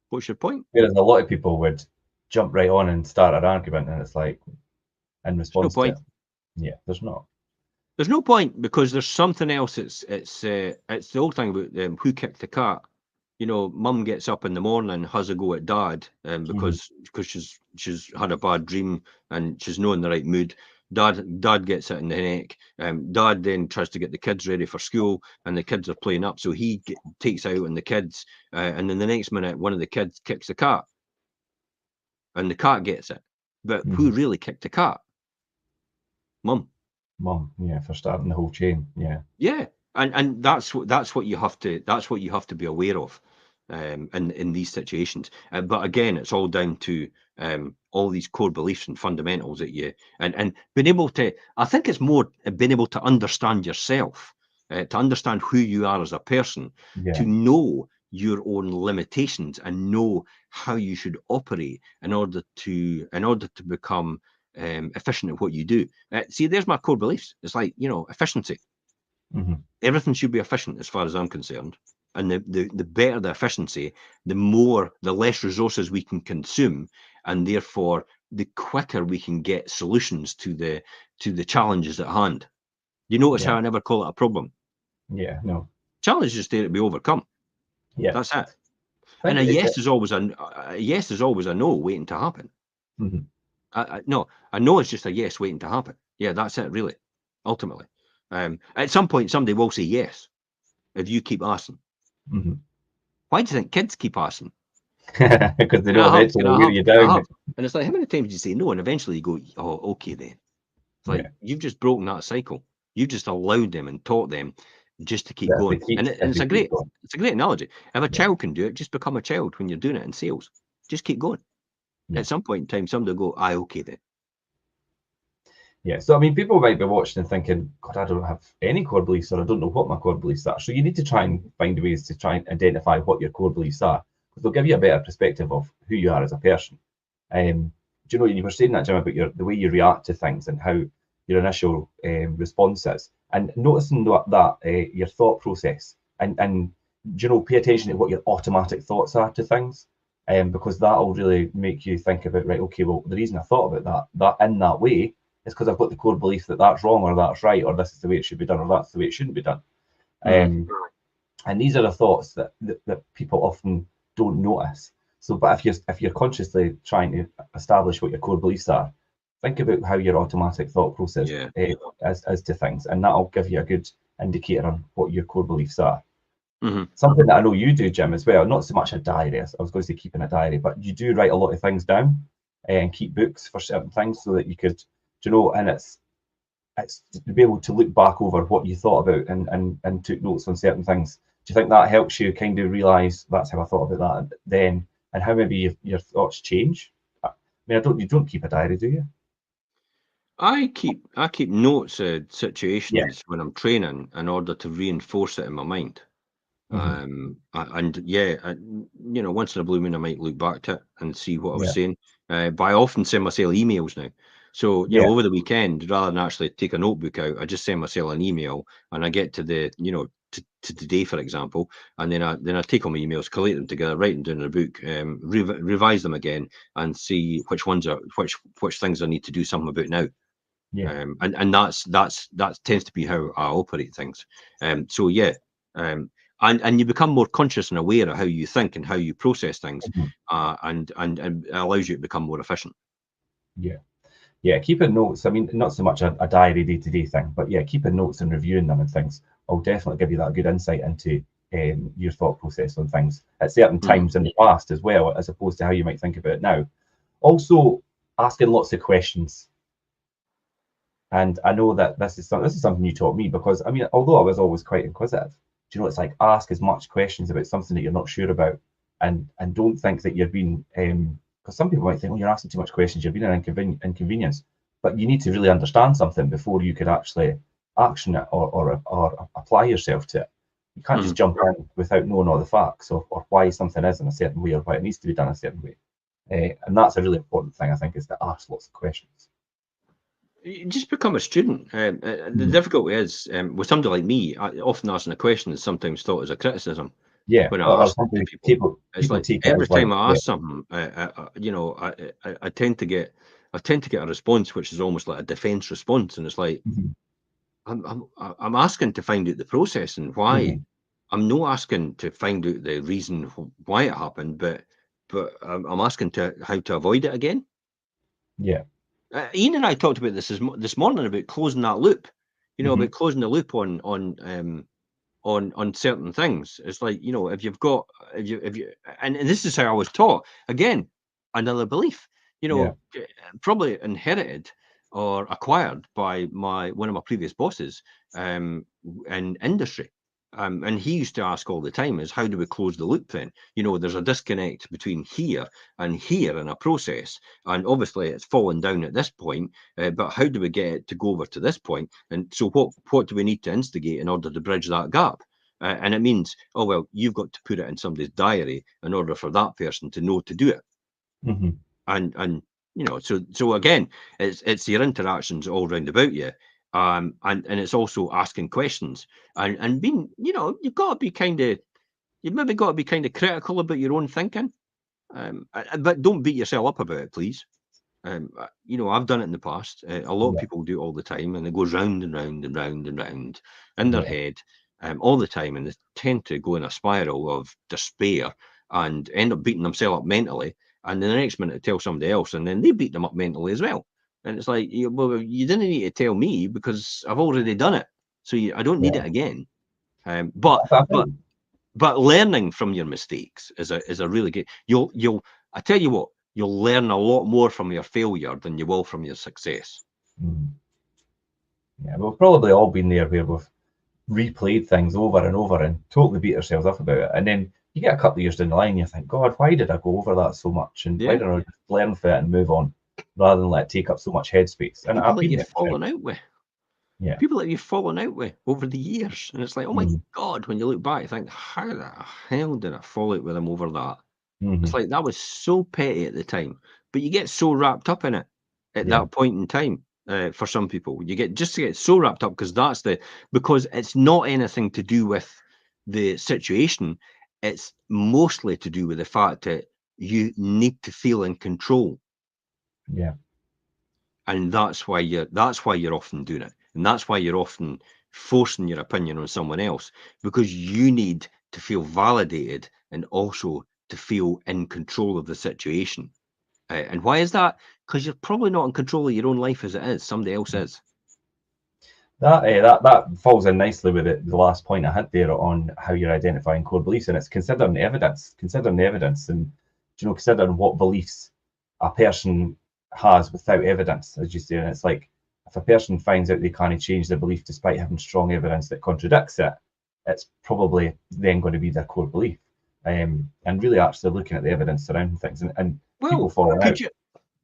What's your point? Whereas a lot of people would jump right on and start an argument, and it's like in There's no response to it. point. Yeah, there's not. There's no point because there's something else. It's the old thing about who kicked the cat. You know, mum gets up in the morning, has a go at dad, Hmm. because she's had a bad dream and she's not in the right mood. Dad gets it in the neck. Dad then tries to get the kids ready for school, and the kids are playing up, so takes out on the kids, and then the next minute, one of the kids kicks the cat, and the cat gets it. But who really kicked the cat? Mum. Mum, yeah, for starting the whole chain, yeah. Yeah, and that's what you have to be aware of, in these situations. But again, it's all down to all these core beliefs and fundamentals that you and being able to. I think it's more being able to understand yourself, to understand who you are as a person, Yeah. to know your own limitations and know how you should operate in order to become efficient at what you do. See, there's my core beliefs. It's like, efficiency. Hmm. Everything should be efficient as far as I'm concerned. And the better the efficiency, the less resources we can consume, and therefore the quicker we can get solutions to the challenges at hand. You notice Yeah. how I never call it a problem. Yeah. No. Challenge is just there to be overcome. Yeah. That's it. I And think a it, yes is always a yes is always a no waiting to happen. mhm. No, a no is just a yes waiting to happen. Yeah, that's it, really. Ultimately, at some point, somebody will say yes if you keep asking. Mhm. Why do you think kids keep asking? Because they Can know I have? eventually Can they'll I wear have? you Can I down. have? And it's like, how many times do you say no? And eventually you go, oh, okay then. It's like, Yeah. you've just broken that cycle. You've just allowed them and taught them just to keep That going. if they keep, And if they keep going. it's a great analogy. If a Yeah. child can do it, just become a child when you're doing it in sales. Just keep going. Yeah. At some point in time, somebody will go, aye, okay then. Yeah. So I mean, people might be watching and thinking, God, I don't have any core beliefs, or I don't know what my core beliefs are. So you need to try and find ways to try and identify what your core beliefs are, because they'll give you a better perspective of who you are as a person. Do you know, you were saying that, Jim, about the way you react to things and how your initial response is, and noticing that your thought process, and pay attention to what your automatic thoughts are to things, because that'll really make you think about, right, okay, well, the reason I thought about that in that way is because I've got the core belief that that's wrong, or that's right, or this is the way it should be done, or that's the way it shouldn't be done. Mm. And these are the thoughts that people often don't notice. So, but if you're consciously trying to establish what your core beliefs are, think about how your automatic thought process Yeah. is to things, and that'll give you a good indicator on what your core beliefs are. Hmm. Something that I know you do, Jim, as well. Not so much a diary. I was going to say keeping a diary, but you do write a lot of things down and keep books for certain things so that you could, and it's to be able to look back over what you thought about and took notes on certain things. Do you think that helps you kind of realize that's how I thought about that then, and how maybe your thoughts change? I mean, you don't keep a diary, do you? I keep notes of Yeah. situations when I'm training in order to reinforce it in my mind. Hmm. And yeah, once in a blue moon, I might look back to it and see what I was Yeah. saying. But I often send myself emails now. So, Yeah. over the weekend, rather than actually take a notebook out, I just send myself an email, and I get to to today, for example, and then I take all my emails, collate them together, write them down in a book, revise them again, and see which ones are which things I need to do something about now. Yeah. And that tends to be how I operate things. So yeah, and you become more conscious and aware of how you think and how you process things, Mhm. and it allows you to become more efficient. Yeah. Yeah, keeping notes. I mean, not so much a diary day-to-day thing, but yeah, keeping notes and reviewing them and things will definitely give you that good insight into your thought process on things at certain Mhm. times in the past as well, as opposed to how you might think about it now. Also, asking lots of questions. And I know that this is something you taught me, because I mean, although I was always quite inquisitive, it's like, ask as much questions about something that you're not sure about, and don't think that you're being because some people might think, oh, you're asking too much questions, you're being an inconvenience. But you need to really understand something before you could actually action it, or apply yourself to it. You can't just Mhm. jump in without knowing all the facts, or why something is in a certain way, or why it needs to be done a certain way. And that's a really important thing, I think, is to ask lots of questions. You just become a student. The Mhm. difficulty is, with somebody like me, often asking a question is sometimes thought as a criticism Yeah, when I or ask it to something people. It's people like take it every as like, time I yeah. ask something, I tend to get a response which is almost like a defense response, and it's like, Mhm. I'm asking to find out the process and why. Mhm. I'm not asking to find out the reason why it happened, but I'm asking to how to avoid it again. Yeah. Ian and I talked about this morning about closing that loop. Mhm. About closing the loop on certain things. It's like, if you and this is how I was taught. Again, another belief. you Yeah. know, probably inherited or acquired by one of my previous bosses in industry. And he used to ask all the time is, how do we close the loop then? You know, there's a disconnect between here and here in a process. And obviously it's fallen down at this point, but how do we get it to go over to this point? And so what do we need to instigate in order to bridge that gap? And it means, oh, well, you've got to put it in somebody's diary in order for that person to know to do it. Hmm. And you know, so again, it's your interactions all round about you, and it's also asking questions and being, you know, you've maybe got to be kind of critical about your own thinking, but don't beat yourself up about it, please. You know, I've done it in the past. A lot of Yeah. people do it all the time, and it goes round and round and round and round in their Yeah. head all the time, and they tend to go in a spiral of despair and end up beating themselves up mentally. And then the next minute, tell somebody else, and then they beat them up mentally as well. And it's like, well, you didn't need to tell me because I've already done it, so I don't need Yeah. it again. But I but think, but learning from your mistakes is a really good. I tell you what, you'll learn a lot more from your failure than you will from your success. mm, yeah, we've probably all been there where we've replayed things over and over and totally beat ourselves up about it. And then you get a couple of years down the line, you think, God, why did I go over that so much? And why Yeah, didn't I just learn from it and move on rather than let it take up so much headspace? And people I've that been you've there. fallen out with, Yeah. over the years, and it's like, oh my Mm-hmm. God, when you look back, you think, how the hell did I fall out with them over that? It's Mm-hmm. like that was so petty at the time, but you get so wrapped up in it at Yeah. that point in time. For some people, you get so wrapped up because it's not anything to do with the situation. It's mostly to do with the fact that you need to feel in control, Yeah. and that's why you're often doing it, and that's why you're often forcing your opinion on someone else, because you need to feel validated and also to feel in control of the situation. And why is that? Because you're probably not in control of your own life as it is. Somebody else is. That falls in nicely with the last point I had there on how you're identifying core beliefs, and it's considering the evidence, and considering what beliefs a person has without evidence, as you say. And it's like if a person finds out they can't change their belief despite having strong evidence that contradicts it, it's probably then going to be their core belief. And really actually looking at the evidence around things, and people Well, falling out.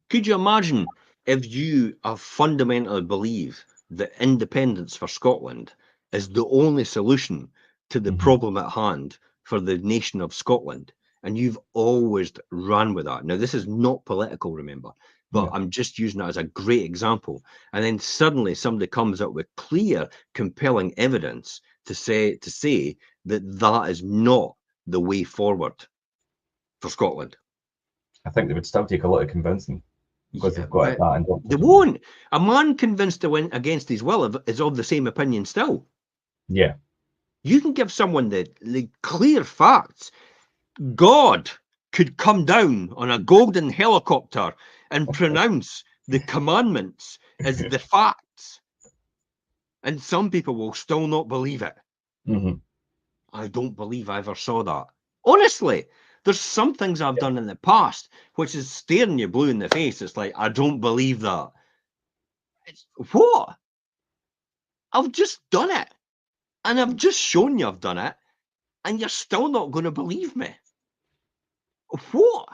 could you imagine if you are fundamentally believe that independence for Scotland is the only solution to the Hmm. problem at hand for the nation of Scotland, and you've always ran with that. Now, this is not political, remember, but Yeah. I'm just using it as a great example. And then suddenly somebody comes up with clear, compelling evidence to say that that is not the way forward for Scotland. I think they would still take a lot of convincing because Yeah, they've got it but that they indoctrinated. won't. A man convinced to win against his will is of the same opinion still. Yeah. You can give someone the clear facts. God could come down on a golden helicopter and pronounce the commandments as the facts, and some people will still not believe it. Hmm. I don't believe I ever saw that. Honestly, there's some things I've done in the past which is staring you blue in the face. It's like, I don't believe that. It's what? I've just done it. And I've just shown you I've done it, and you're still not going to believe me. What?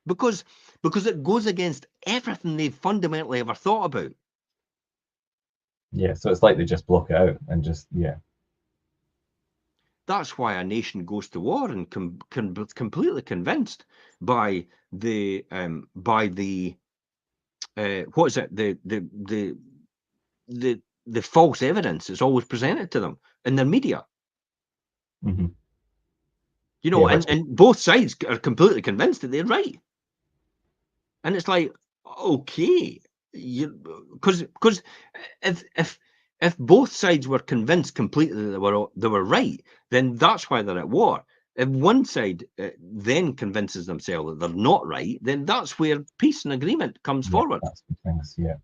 Because it goes against everything they've fundamentally ever thought about. Yeah, so it's like they just block it out and just, yeah. That's why a nation goes to war and completely convinced by the what is it, the false evidence that's always presented to them in their media. Hmm. You know, Yeah, which is, and both sides are completely convinced that they're right. And it's like, okay, you because if both sides were convinced completely that they were right, then that's why they're at war. If one side then convinces themselves that they're not right, then that's where peace and agreement comes yeah, forward. that's the things, yeah.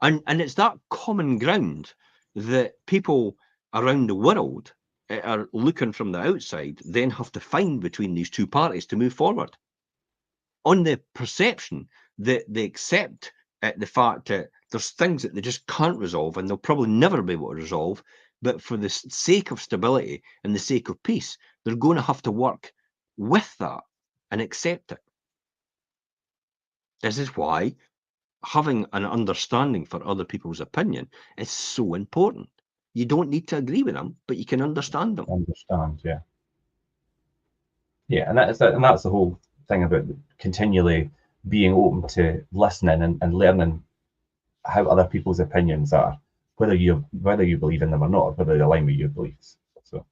And it's that common ground that people around the world are looking from the outside then have to find between these two parties to move forward, on the perception they accept the fact that there's things that they just can't resolve, and they'll probably never be able to resolve. But for the sake of stability and the sake of peace, they're going to have to work with that and accept it. This is why having an understanding for other people's opinion is so important. You don't need to agree with them, but you can understand them. Understand, yeah. Yeah, and that's the whole thing about continually being open to listening and learning how other people's opinions are, whether you believe in them or not, or whether they align with your beliefs. So,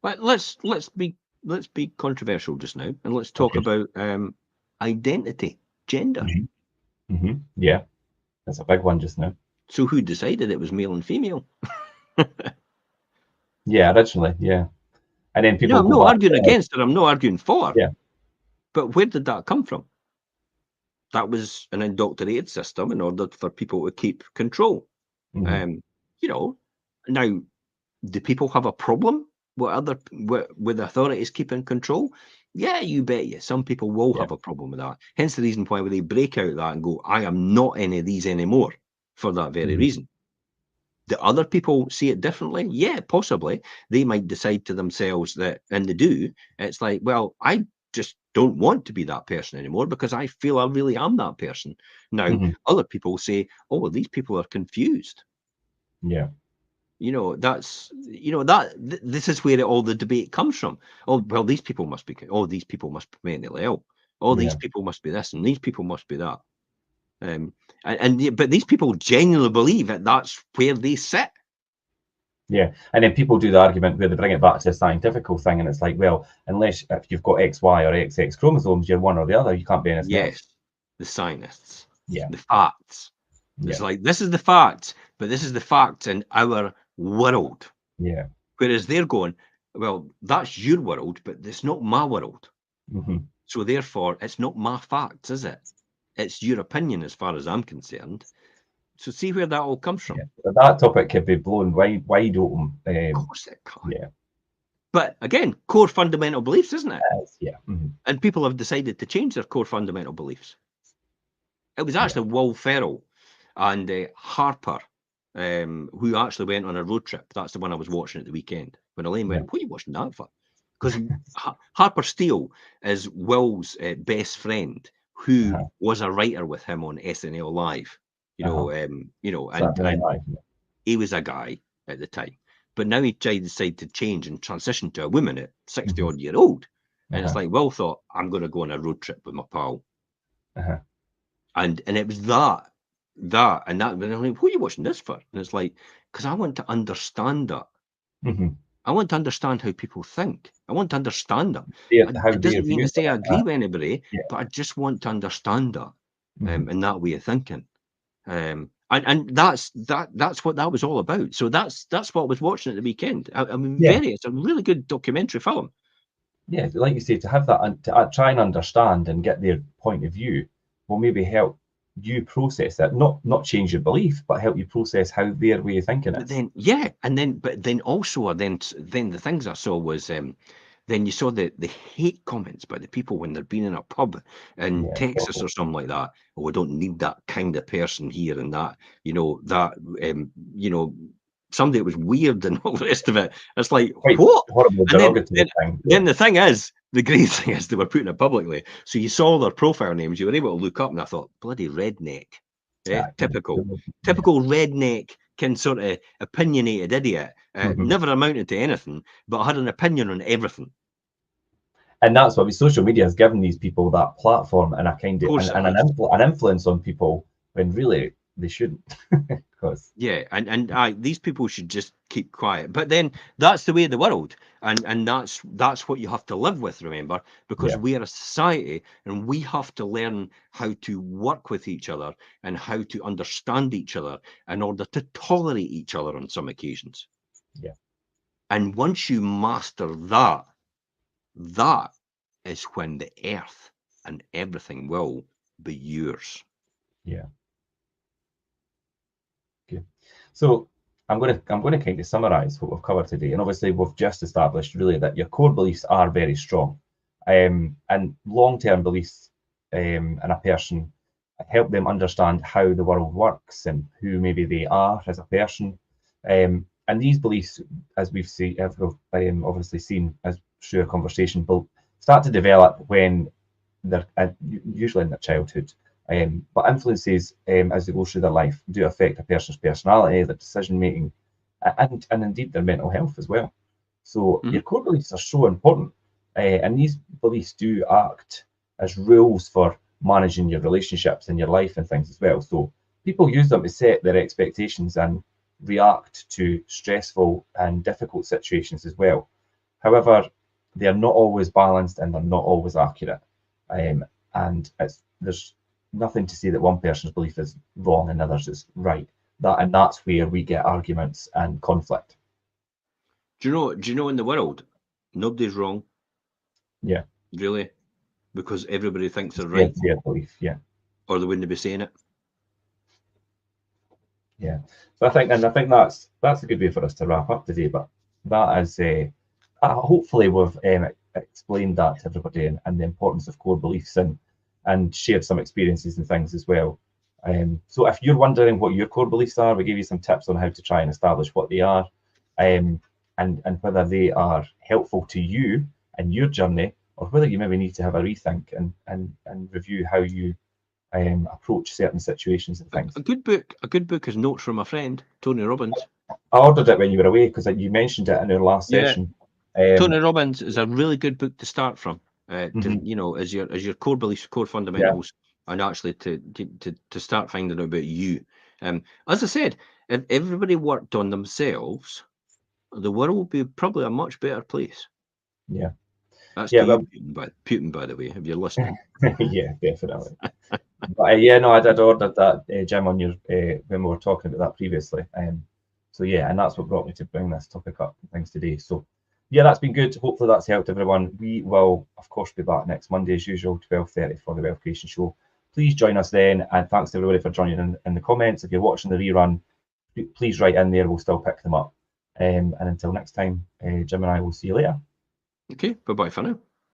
but let's be controversial just now, and let's talk okay. about identity, gender. Yeah, that's a big one just now. So who decided it was male and female? Yeah, originally, yeah, and then people I'm go not back. arguing against it. I'm not arguing for. Yeah. But where did that come from? That was an indoctrinated system in order for people to keep control. Mm-hmm. Now, do people have a problem with authorities keeping control? Yeah, you bet you. Some people will Yeah. have a problem with that. Hence the reason why they break out that and go, I am not any of these anymore, for that very Mm-hmm. reason. Do other people see it differently? Yeah, possibly. They might decide to themselves that, and they do, it's like, well, I just don't want to be that person anymore because I feel I really am that person. Now, Mm-hmm. other people say, oh, well, these people are confused. Yeah. This is where all the debate comes from. Oh, well, these people must be, these people must be mentally ill. Oh, these Yeah. people must be this and these people must be that. But these people genuinely believe that that's where they sit. Yeah, and then people do the argument where they bring it back to a scientific thing, and it's like, well, unless if you've got XY or XX chromosomes, you're one or the other. You can't be anything else. Yes, the scientists, Yeah. the facts. It's Yeah. like, this is the facts, but this is the facts in our world. Yeah. Whereas they're going, well, that's your world, but it's not my world. Mm-hmm. So therefore, it's not my facts, is it? It's your opinion as far as I'm concerned. So see where that all comes from. Yeah. But that topic could be blown wide open. Of course it can. Yeah. But again, core fundamental beliefs, isn't it? Yeah. Mm-hmm. And people have decided to change their core fundamental beliefs. It was actually Will Ferrell and Harper who actually went on a road trip. That's the one I was watching at the weekend. When Elaine went, what are you watching that for? Because Harper Steele is Will's best friend, who was a writer with him on SNL Live. And he was a guy at the time. But now he decided to change and transition to a woman at 60 odd year old. And it's like, Will thought, I'm going to go on a road trip with my pal. And it was that, and I'm like, what are you watching this for? And it's like, because I want to understand that. I want to understand how people think. I want to understand them. It doesn't mean to say I agree with anybody, but I just want to understand that and that way of thinking. And that's what that was all about. So that's what I was watching at the weekend. It's a really good documentary film. Yeah, like you say, to have that and to try and understand and get their point of view will maybe help you process it, not change your belief, but help you process how their way of thinking is. But then also the things I saw was then you saw the hate comments by the people when they're being in a pub in Texas or something like that. Oh, we don't need that kind of person here and that, somebody that was weird and all the rest of it. It's like, quite what? Horrible, derogatory thing. Then the thing is, the great thing is they were putting it publicly. So you saw their profile names, you were able to look up, and I thought, bloody redneck. Typical redneck, can sort of opinionated idiot, never amounted to anything, but had an opinion on everything. And that's what social media has given these people, that platform and a kind of an influence on people when really they shouldn't. These people should just keep quiet. But then that's the way of the world, and that's what you have to live with. Remember, because we are a society, and we have to learn how to work with each other and how to understand each other in order to tolerate each other on some occasions. Yeah. And once you master that, that is when the earth and everything will be yours. Yeah. Okay. So I'm going to kind of summarize what we've covered today. And obviously we've just established really that your core beliefs are very strong. And long-term beliefs in a person help them understand how the world works and who maybe they are as a person. And these beliefs, as we've obviously seen as through our conversation, will start to develop when they're usually in their childhood. But influences as they go through their life do affect a person's personality, their decision making, and indeed their mental health as well. So your core beliefs are so important, and these beliefs do act as rules for managing your relationships and your life and things as well. So people use them to set their expectations and react to stressful and difficult situations as well. However, they are not always balanced and they're not always accurate. And there's nothing to say that one person's belief is wrong and others is right. That's where we get arguments and conflict. Do you know in the world, nobody's wrong, Yeah. really, because everybody thinks they're Yeah, right, their belief. Yeah. or they wouldn't be saying it. Yeah. So I think that's a good way for us to wrap up today. But that is hopefully we've explained that to everybody and the importance of core beliefs and shared some experiences and things as well. So if you're wondering what your core beliefs are, we gave you some tips on how to try and establish what they are, and whether they are helpful to you in your journey, or whether you maybe need to have a rethink and review how you approach certain situations and things. A good book is Notes from a Friend, Tony Robbins. I ordered it when you were away because you mentioned it in our last Yeah. session. Tony Robbins is a really good book to start from. Mhm. As your core beliefs, core fundamentals, and actually to start finding out about you. As I said, if everybody worked on themselves, the world would be probably a much better place. Yeah. That's Yeah, to you, well, Putin, by the way, if you're listening. yeah, definitely. But yeah, no, I did order that Jim on your when we were talking about that previously. So yeah, and that's what brought me to bring this topic up and things today. So yeah, that's been good. Hopefully that's helped everyone. We will, of course, be back next Monday as usual, 12:30 for the Wealth Creation Show. Please join us then, and thanks to everybody for joining in the comments. If you're watching the rerun, please write in there. We'll still pick them up. And until next time, Jim and I will see you later. Okay, bye bye for now.